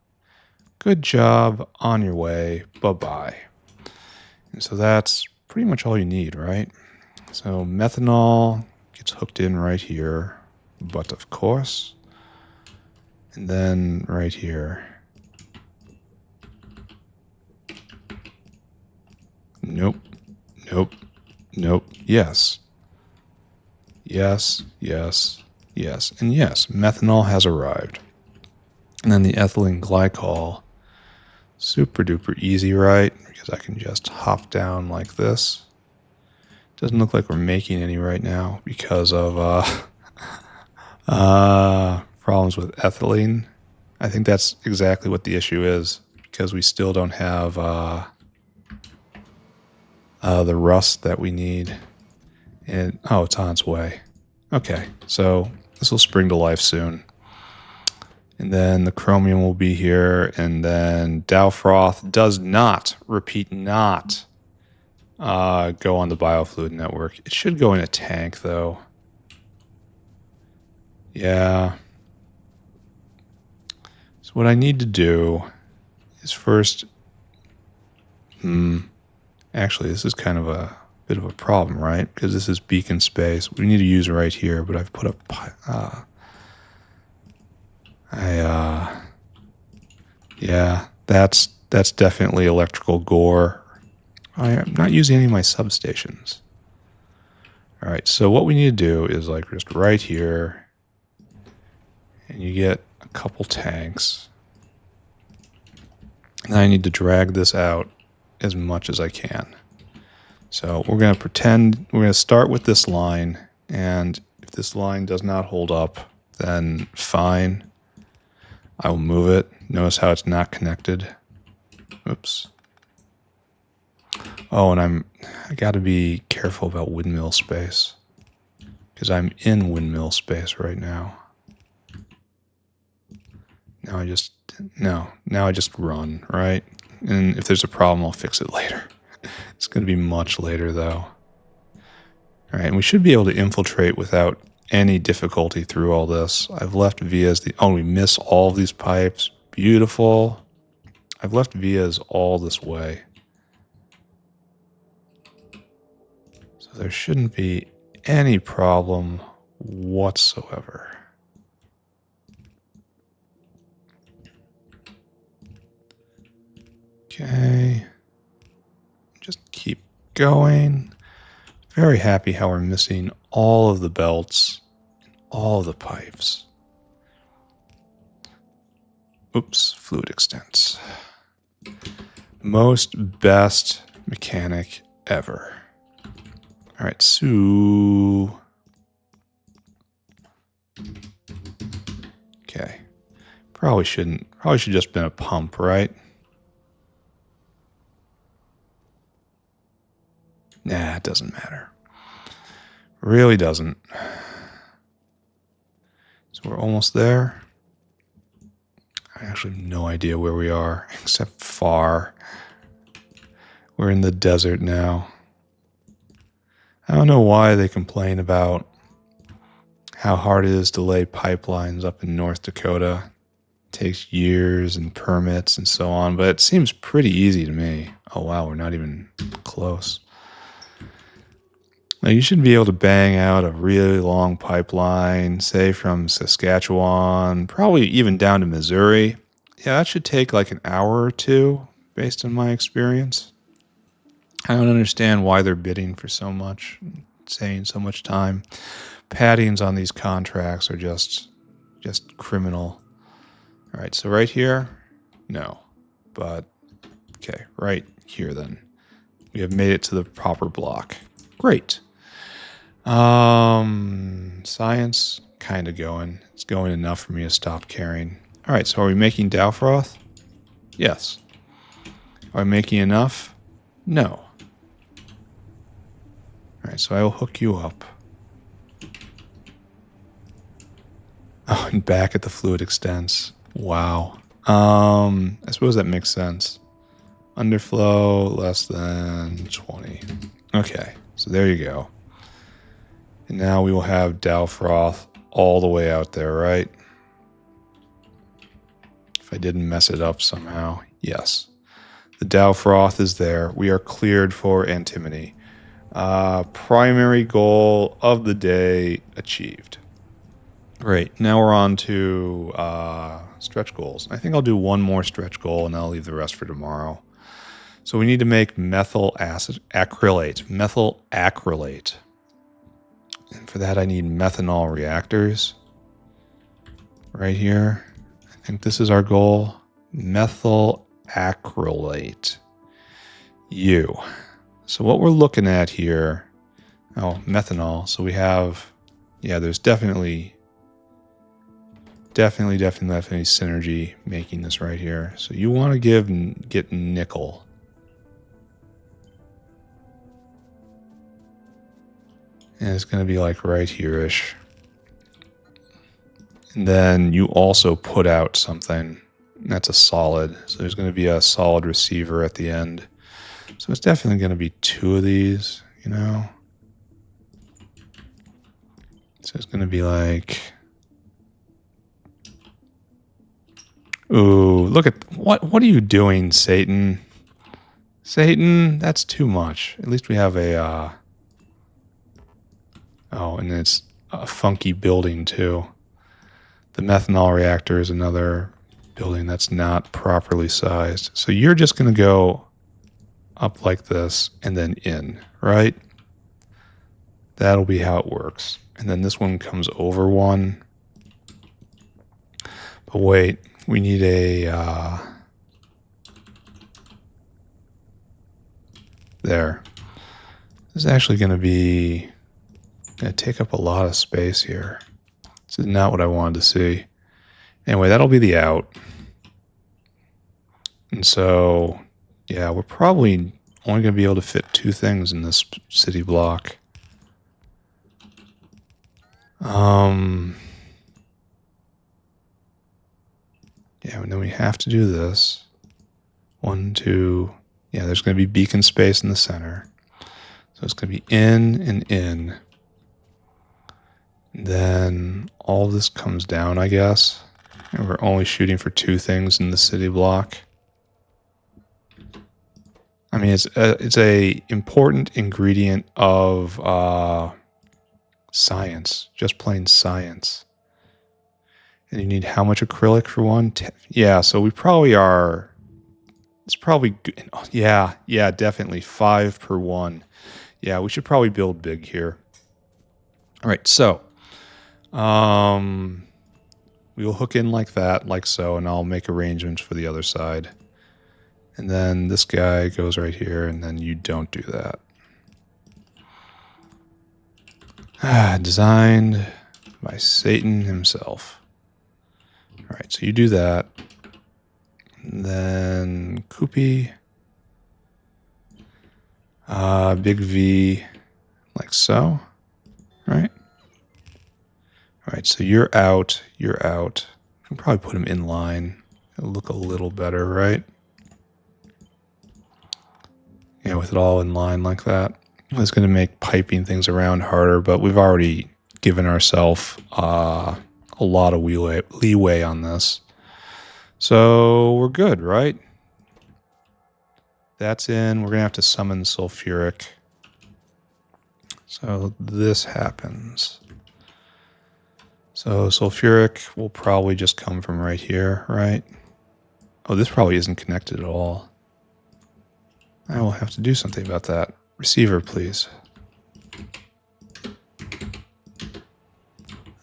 A: Good job. On your way. Bye-bye. And so that's pretty much all you need, right? So methanol gets hooked in right here. But of course. And then right here. Nope. Nope. Nope. Yes. Yes. Yes. Yes. And yes, methanol has arrived. And then the ethylene glycol. Super duper easy, right? Because I can just hop down like this. Doesn't look like we're making any right now because of problems with ethylene. I think that's exactly what the issue is, because we still don't have the rust that we need. And oh, it's on its way. Okay, so this will spring to life soon. And then the chromium will be here, and then Dowfroth does not, repeat, not go on the biofluid network. It should go in a tank, though. Yeah. So what I need to do is first... Actually, this is kind of a bit of a problem, right? Because this is beacon space. We need to use right here, but I've put up... yeah, that's definitely electrical gore. I'm not using any of my substations. All right, so what we need to do is like just right here, and you get a couple tanks. And I need to drag this out as much as I can. So we're going to pretend, we're going to start with this line, and if this line does not hold up, then fine. I will move it. Notice how it's not connected. Oops. Oh, and I got to be careful about windmill space, because I'm in windmill space right now. Now I just run, right? And if there's a problem, I'll fix it later. It's going to be much later, though. All right, and we should be able to infiltrate without any difficulty through all this. I've left vias. Oh, we miss all of these pipes. Beautiful. I've left vias all this way. So there shouldn't be any problem whatsoever. Okay. Just keep going. Very happy how we're missing all of the belts, all of the pipes. Oops, fluid extents. Most best mechanic ever. All right, so... Okay. Probably should just been a pump, right? Nah, it doesn't matter. Really doesn't. So we're almost there. I actually have no idea where we are, except far. We're in the desert now. I don't know why they complain about how hard it is to lay pipelines up in North Dakota. It takes years and permits and so on, but it seems pretty easy to me. Oh wow, we're not even close. Now you should be able to bang out a really long pipeline, say from Saskatchewan, probably even down to Missouri. Yeah, that should take like an hour or two, based on my experience. I don't understand why they're bidding for so much, saying so much time. Paddings on these contracts are just criminal. All right, so right here, no. But, okay, right here then. We have made it to the proper block. Great. Science, kind of going. It's going enough for me to stop caring. All right, so are we making Dowfroth? Yes. Are we making enough? No. All right, so I will hook you up. Oh, and back at the fluid extents. Wow. I suppose that makes sense. Underflow less than 20. Okay, so there you go. And now we will have Dowfroth all the way out there, right? If I didn't mess it up somehow. Yes. The Dowfroth is there. We are cleared for antimony. Primary goal of the day achieved. Great. Now we're on to stretch goals. I think I'll do one more stretch goal and I'll leave the rest for tomorrow. So we need to make methyl acrylate. Methyl acrylate. And for that I need methanol reactors. Right here. I think this is our goal. Methyl acrylate. So what we're looking at here, methanol. So we have, there's definitely synergy making this right here. So you want to get nickel. And it's going to be like right here-ish. And then you also put out something. That's a solid. So there's going to be a solid receiver at the end. So it's definitely going to be two of these, So it's going to be like... Ooh, look at... What are you doing, Satan? Satan, that's too much. At least we have a... Oh, and it's a funky building, too. The methanol reactor is another building that's not properly sized. So you're just going to go up like this and then in, right? That'll be how it works. And then this one comes over one. But wait, we need a... there. This is actually going to take up a lot of space here. This is not what I wanted to see. Anyway, that'll be the out. And so, we're probably only going to be able to fit two things in this city block. And then we have to do this. 1, 2... there's going to be beacon space in the center. So it's going to be in and in. And then all this comes down, I guess. And we're only shooting for two things in the city block. I mean, it's a important ingredient of Science. Just plain science. And you need how much acrylic for one? Yeah, so we probably are... It's probably good. Yeah, definitely 5 per one. Yeah, we should probably build big here. All right, so we will hook in like that, like so, and I'll make arrangements for the other side. And then this guy goes right here, and then you don't do that. Designed by Satan himself. All right, so you do that. And then Koopy. Big V, like so. Right? All right, so you're out. You're out. I can probably put him in line. It'll look a little better, right? Yeah, with it all in line like that. It's going to make piping things around harder, but we've already given ourselves a lot of leeway on this. So we're good, right? That's in. We're going to have to summon sulfuric. So this happens. So sulfuric will probably just come from right here, right? Oh, this probably isn't connected at all. I will have to do something about that. Receiver, please.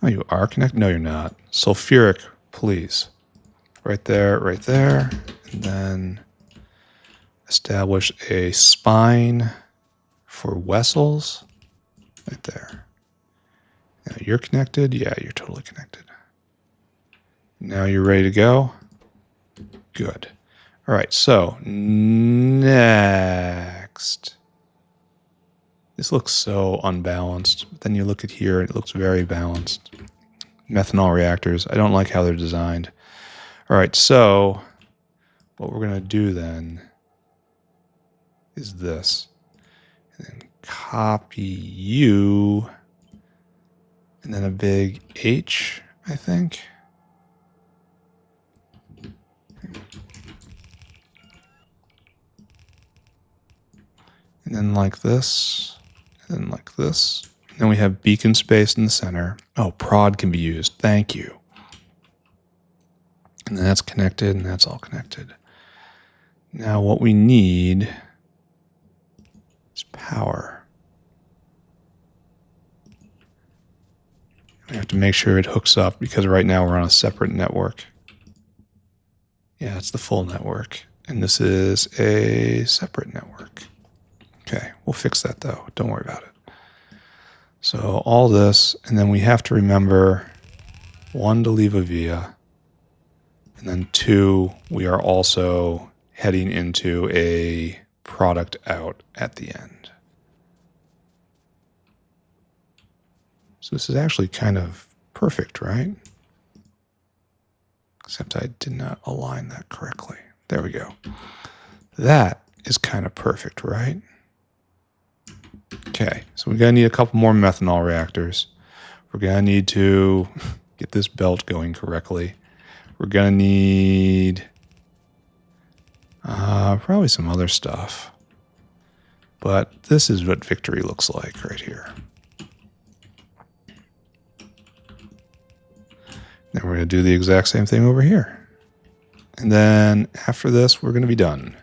A: Oh, you are connected? No, you're not. Sulfuric, please. Right there, right there. And then establish a spine for Wessels. Right there. Now you're connected? Yeah, you're totally connected. Now you're ready to go? Good. All right, so next. This looks so unbalanced. But then you look at here, it looks very balanced. Methanol reactors. I don't like how they're designed. All right, so what we're going to do then is this. And then copy you. And then a big H, I think. And then like this. And then like this. And then we have beacon space in the center. Oh, prod can be used. Thank you. And then that's connected, and that's all connected. Now what we need is power. We have to make sure it hooks up because right now we're on a separate network. Yeah, it's the full network. And this is a separate network. Okay, we'll fix that though. Don't worry about it. So all this, and then we have to remember 1 to leave a via. And then 2, we are also heading into a product out at the end. So this is actually kind of perfect, right? Except I did not align that correctly. There we go. That is kind of perfect, right? Okay, so we're going to need a couple more methanol reactors. We're going to need to get this belt going correctly. We're going to need probably some other stuff. But this is what victory looks like right here. Then we're going to do the exact same thing over here. And then after this, we're going to be done.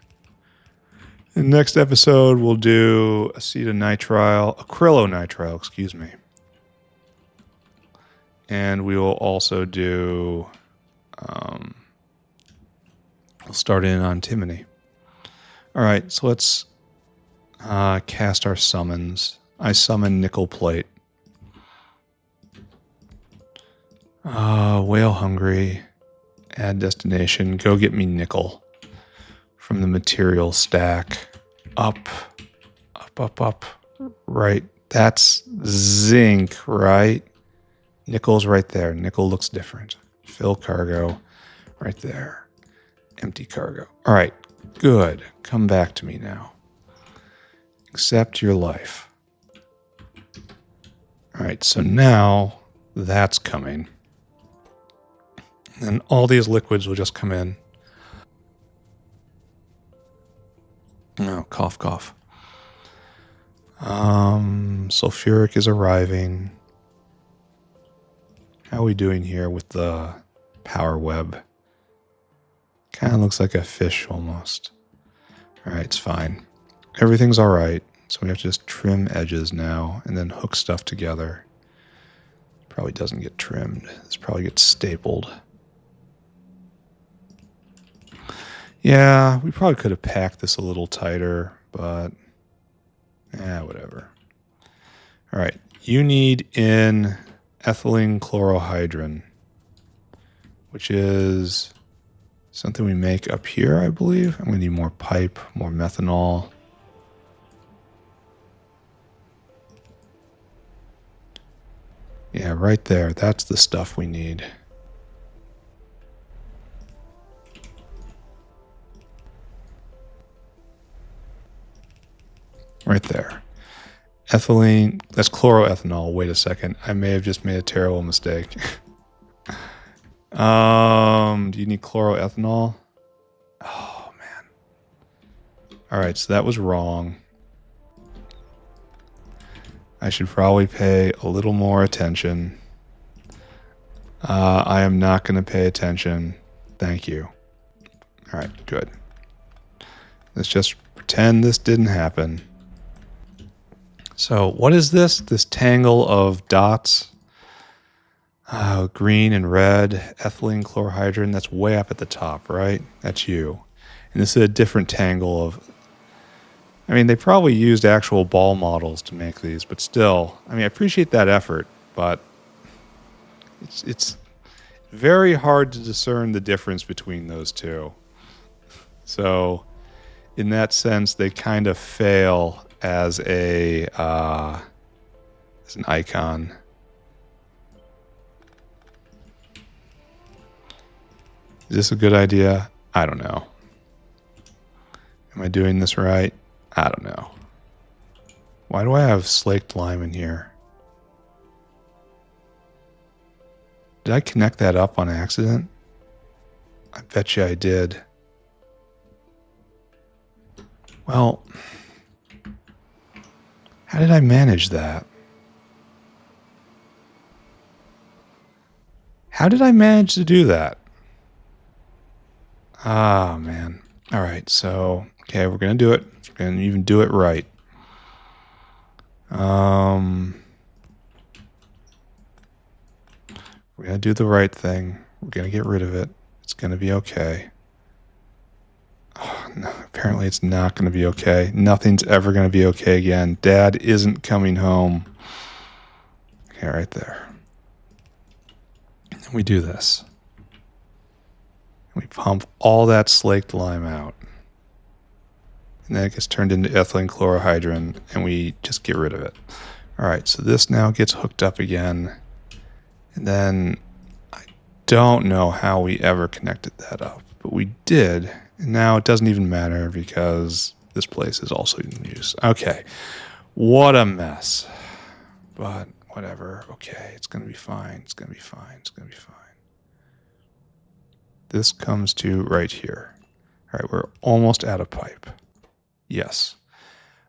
A: In the next episode, we'll do acrylonitrile, excuse me. And we will also do, we'll start in on antimony. All right, so let's cast our summons. I summon nickel plate. Whale hungry. Add destination. Go get me nickel from the material stack. Up. Right. That's zinc, right? Nickel's right there. Nickel looks different. Fill cargo right there. Empty cargo. All right. Good. Come back to me now. Accept your life. All right. So now that's coming. And all these liquids will just come in. Oh, cough, cough. Sulfuric is arriving. How are we doing here with the power web? Kind of looks like a fish almost. All right, it's fine. Everything's all right. So we have to just trim edges now and then hook stuff together. Probably doesn't get trimmed. This probably gets stapled. Yeah, we probably could have packed this a little tighter, but whatever. All right, you need in ethylene chlorohydrin, which is something we make up here, I believe. I'm going to need more pipe, more methanol. Yeah, right there. That's the stuff we need. Right there. Ethylene, that's chloroethanol. Wait a second. I may have just made a terrible mistake. Do you need chloroethanol? Oh, man. All right, so that was wrong. I should probably pay a little more attention. I am not going to pay attention. Thank you. All right, good. Let's just pretend this didn't happen. So what is this? This tangle of dots? Green and red, ethylene chlorohydrin. That's way up at the top, right? That's you. And this is a different tangle of... I mean, they probably used actual ball models to make these, but still, I mean, I appreciate that effort, but it's very hard to discern the difference between those two. So, in that sense, they kind of fail as an icon. Is this a good idea? I don't know. Am I doing this right? I don't know. Why do I have slaked lime in here? Did I connect that up on accident? I bet you I did. Well, how did I manage that? How did I manage to do that? Ah, man. All right, so, okay, we're going to do it. We're going to even do it right. We're going to do the right thing. We're going to get rid of it. It's going to be okay. Oh, no, apparently it's not going to be okay. Nothing's ever going to be okay again. Dad isn't coming home. Okay, right there. And we do this. We pump all that slaked lime out. And then it gets turned into ethylene chlorohydrin, and we just get rid of it. All right, so this now gets hooked up again. And then I don't know how we ever connected that up, but we did. And now it doesn't even matter because this place is also in use. Okay, what a mess. But whatever, okay, it's going to be fine. It's going to be fine. It's going to be fine. This comes to right here. All right, we're almost out of pipe. Yes.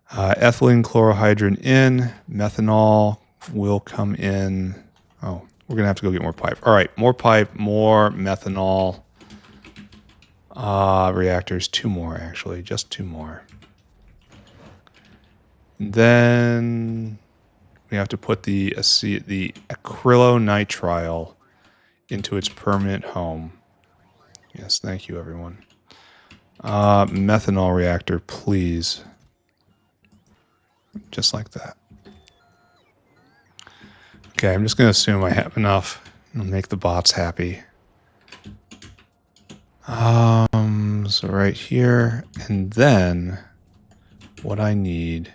A: Ethylene chlorohydrin in, methanol will come in. Oh, we're going to have to go get more pipe. All right, more pipe, more methanol reactors. 2 more, actually, just 2 more. And then we have to put the acrylonitrile into its permanent home. Yes, thank you, everyone. Methanol reactor, please. Just like that. Okay, I'm just going to assume I have enough. I'll make the bots happy. So right here, and then what I need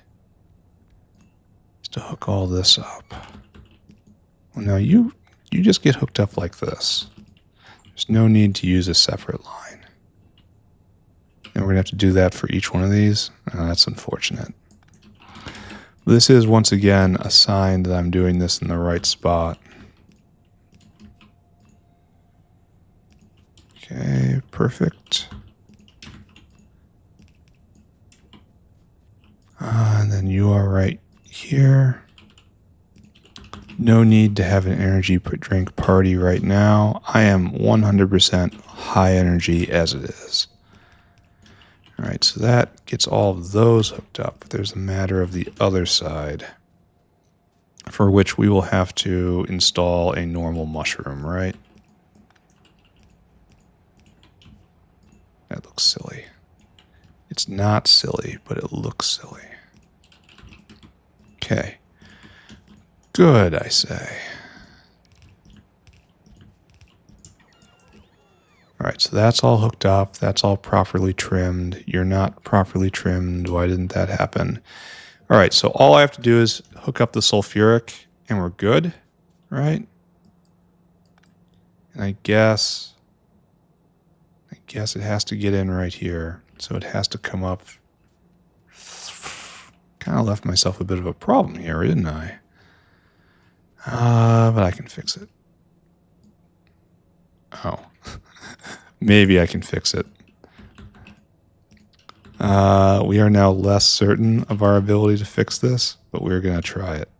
A: is to hook all this up. Well, now you just get hooked up like this. There's no need to use a separate line. And we're going to have to do that for each one of these. That's unfortunate. This is, once again, a sign that I'm doing this in the right spot. Okay, perfect. And then you are right here. No need to have an energy drink party right now. I am 100% high energy as it is. All right, so that gets all of those hooked up. There's a matter of the other side, for which we will have to install a normal mushroom, right? That looks silly. It's not silly, but it looks silly. Okay. Good, I say. All right, so that's all hooked up. That's all properly trimmed. You're not properly trimmed. Why didn't that happen? All right, so all I have to do is hook up the sulfuric, and we're good, right? And I guess it has to get in right here. So it has to come up. Kind of left myself a bit of a problem here, didn't I? But I can fix it. Oh. Maybe I can fix it. We are now less certain of our ability to fix this, but we're going to try it.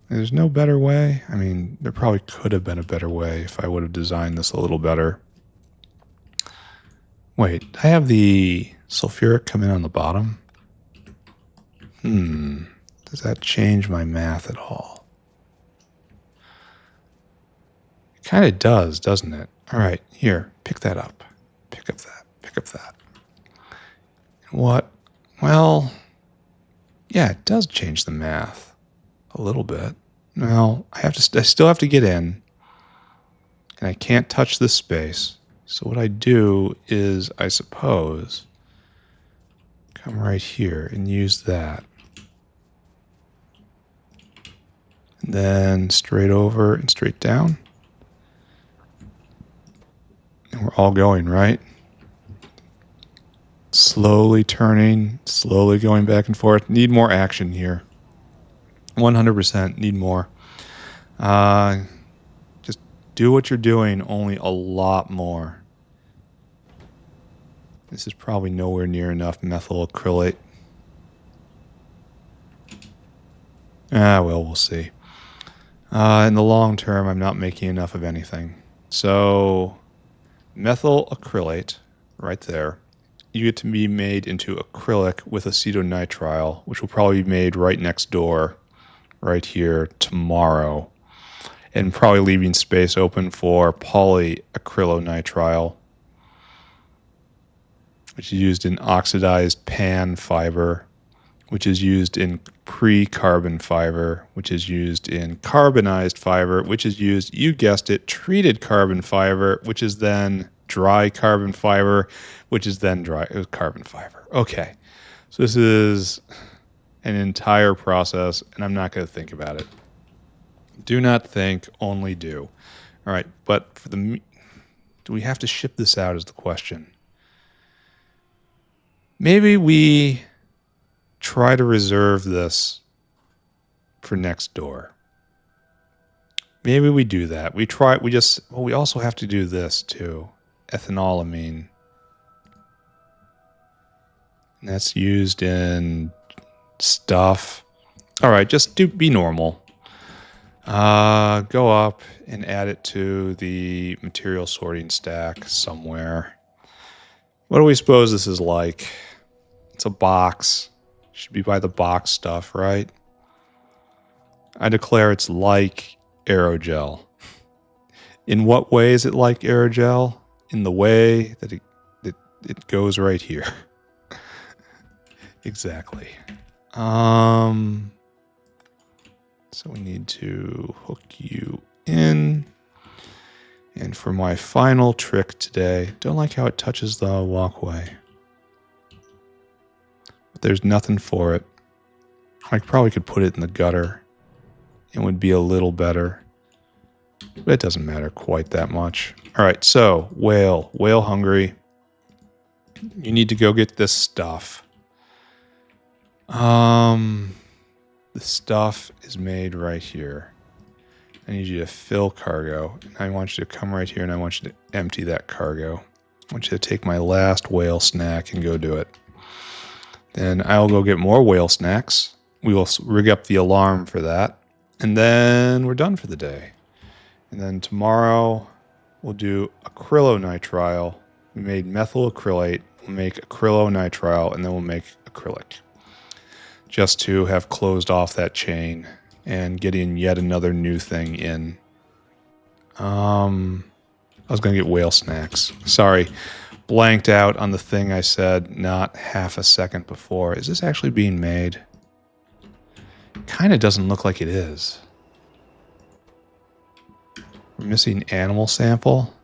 A: There's no better way. I mean, there probably could have been a better way if I would have designed this a little better. Wait, I have the sulfuric come in on the bottom? Does that change my math at all? It kind of does, doesn't it? All right, here, pick that up. Pick up that. Pick up that. What? Well, yeah, it does change the math a little bit. Well, I still have to get in, and I can't touch this space. So what I do is, I suppose, come right here and use that. And then straight over and straight down. And we're all going, right? Slowly turning, slowly going back and forth. Need more action here. 100% need more. Just do what you're doing, only a lot more. This is probably nowhere near enough methyl acrylate. Well, we'll see. In the long term, I'm not making enough of anything. So, methyl acrylate, right there, you get to be made into acrylic with acetonitrile, which will probably be made right next door, right here, tomorrow. And probably leaving space open for polyacrylonitrile, which is used in oxidized pan fiber, which is used in pre-carbon fiber, which is used in carbonized fiber, which is used, you guessed it, treated carbon fiber, which is then dry carbon fiber, which is then dry carbon fiber. Okay, so this is an entire process, and I'm not going to think about it. Do not think, only do. All right, but for do we have to ship this out is the question. Maybe we try to reserve this for next door. Maybe we do that. We also have to do this too. Ethanolamine. And that's used in stuff. All right, just be normal. Go up and add it to the material sorting stack somewhere. What do we suppose this is like? It's a box. Should be by the box stuff, right? I declare it's like aerogel. In what way is it like aerogel? In the way that it goes right here. Exactly. So we need to hook you in. And for my final trick today, don't like how it touches the walkway. But there's nothing for it. I probably could put it in the gutter. It would be a little better. But it doesn't matter quite that much. All right, so whale hungry. You need to go get this stuff. The stuff is made right here. I need you to fill cargo. And I want you to come right here and I want you to empty that cargo. I want you to take my last whale snack and go do it. Then I'll go get more whale snacks. We will rig up the alarm for that. And then we're done for the day. And then tomorrow we'll do acrylonitrile. We made methyl acrylate. We'll make acrylonitrile, and then we'll make acrylic. Just to have closed off that chain and getting yet another new thing in. I was going to get whale snacks. Sorry. Blanked out on the thing I said not half a second before. Is this actually being made? Kind of doesn't look like it is. We're missing animal sample.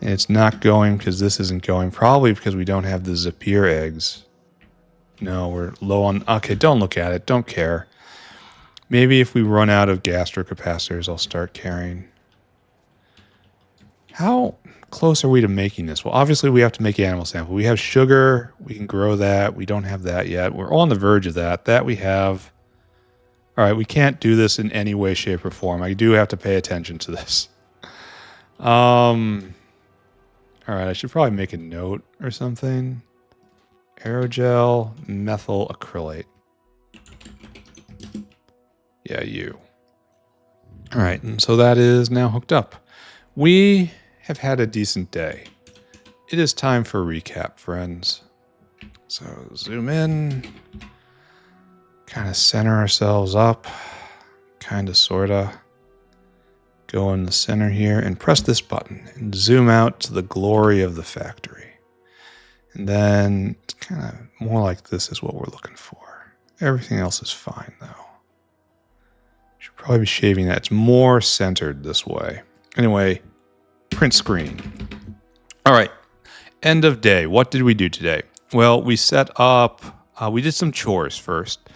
A: And it's not going because this isn't going. Probably because we don't have the Zapier eggs. No, we're low on... Okay, don't look at it. Don't care. Maybe if we run out of gastrocapacitors, I'll start caring. How close are we to making this? Well, obviously we have to make animal sample. We have sugar. We can grow that. We don't have that yet. We're on the verge of that. That we have. All right, we can't do this in any way, shape, or form. I do have to pay attention to this. All right, I should probably make a note or something. Aerogel, methyl acrylate. Yeah, you. All right, and so that is now hooked up. We have had a decent day. It is time for a recap, friends. So zoom in, kind of center ourselves up, kind of, sort of. Go in the center here and press this button and zoom out to the glory of the factory. And then it's kind of more like this is what we're looking for. Everything else is fine, though. Should probably be shaving that. It's more centered this way. Anyway, print screen. All right, end of day. What did we do today? Well, we set up, we did some chores first.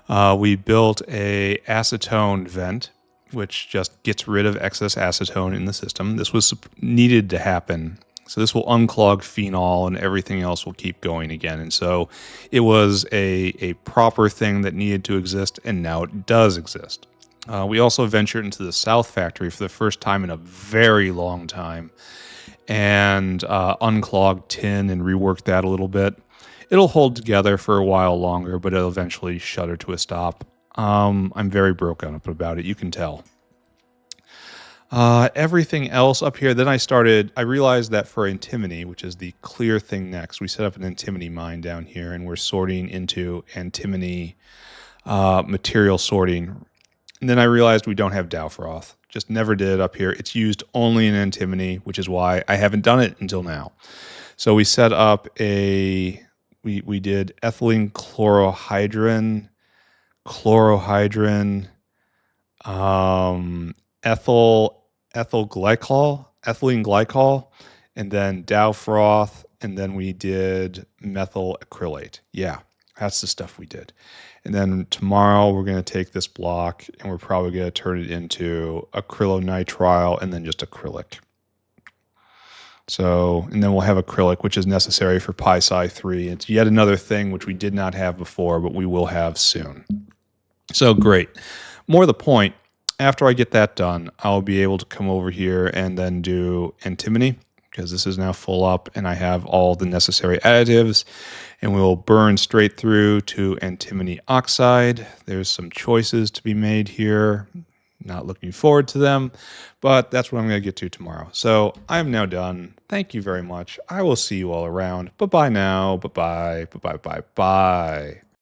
A: We built a acetone vent, which just gets rid of excess acetone in the system. This was needed to happen. So this will unclog phenol and everything else will keep going again. And so it was a proper thing that needed to exist, and now it does exist. We also ventured into the South Factory for the first time in a very long time and unclogged tin and reworked that a little bit. It'll hold together for a while longer, but it'll eventually shudder to a stop. I'm very broken up about it, you can tell. Everything else up here, then I realized that for antimony, which is the clear thing next, we set up an antimony mine down here, and we're sorting into antimony material sorting. And then I realized we don't have Dowfroth. Just never did up here. It's used only in antimony, which is why I haven't done it until now. So we set up we did ethylene chlorohydrin, ethylene glycol, and then Dowfroth, and then we did methyl acrylate. Yeah, that's the stuff we did. And then tomorrow we're going to take this block and we're probably going to turn it into acrylonitrile and then just acrylic. So, and then we'll have acrylic, which is necessary for PySci 3. It's yet another thing which we did not have before, but we will have soon. So great. More to the point, after I get that done, I'll be able to come over here and then do antimony, because this is now full up and I have all the necessary additives, and we'll burn straight through to antimony oxide. There's some choices to be made here. Not looking forward to them, but that's what I'm going to get to tomorrow. So I'm now done. Thank you very much. I will see you all around. Bye-bye now. Bye-bye. Bye-bye. Bye-bye.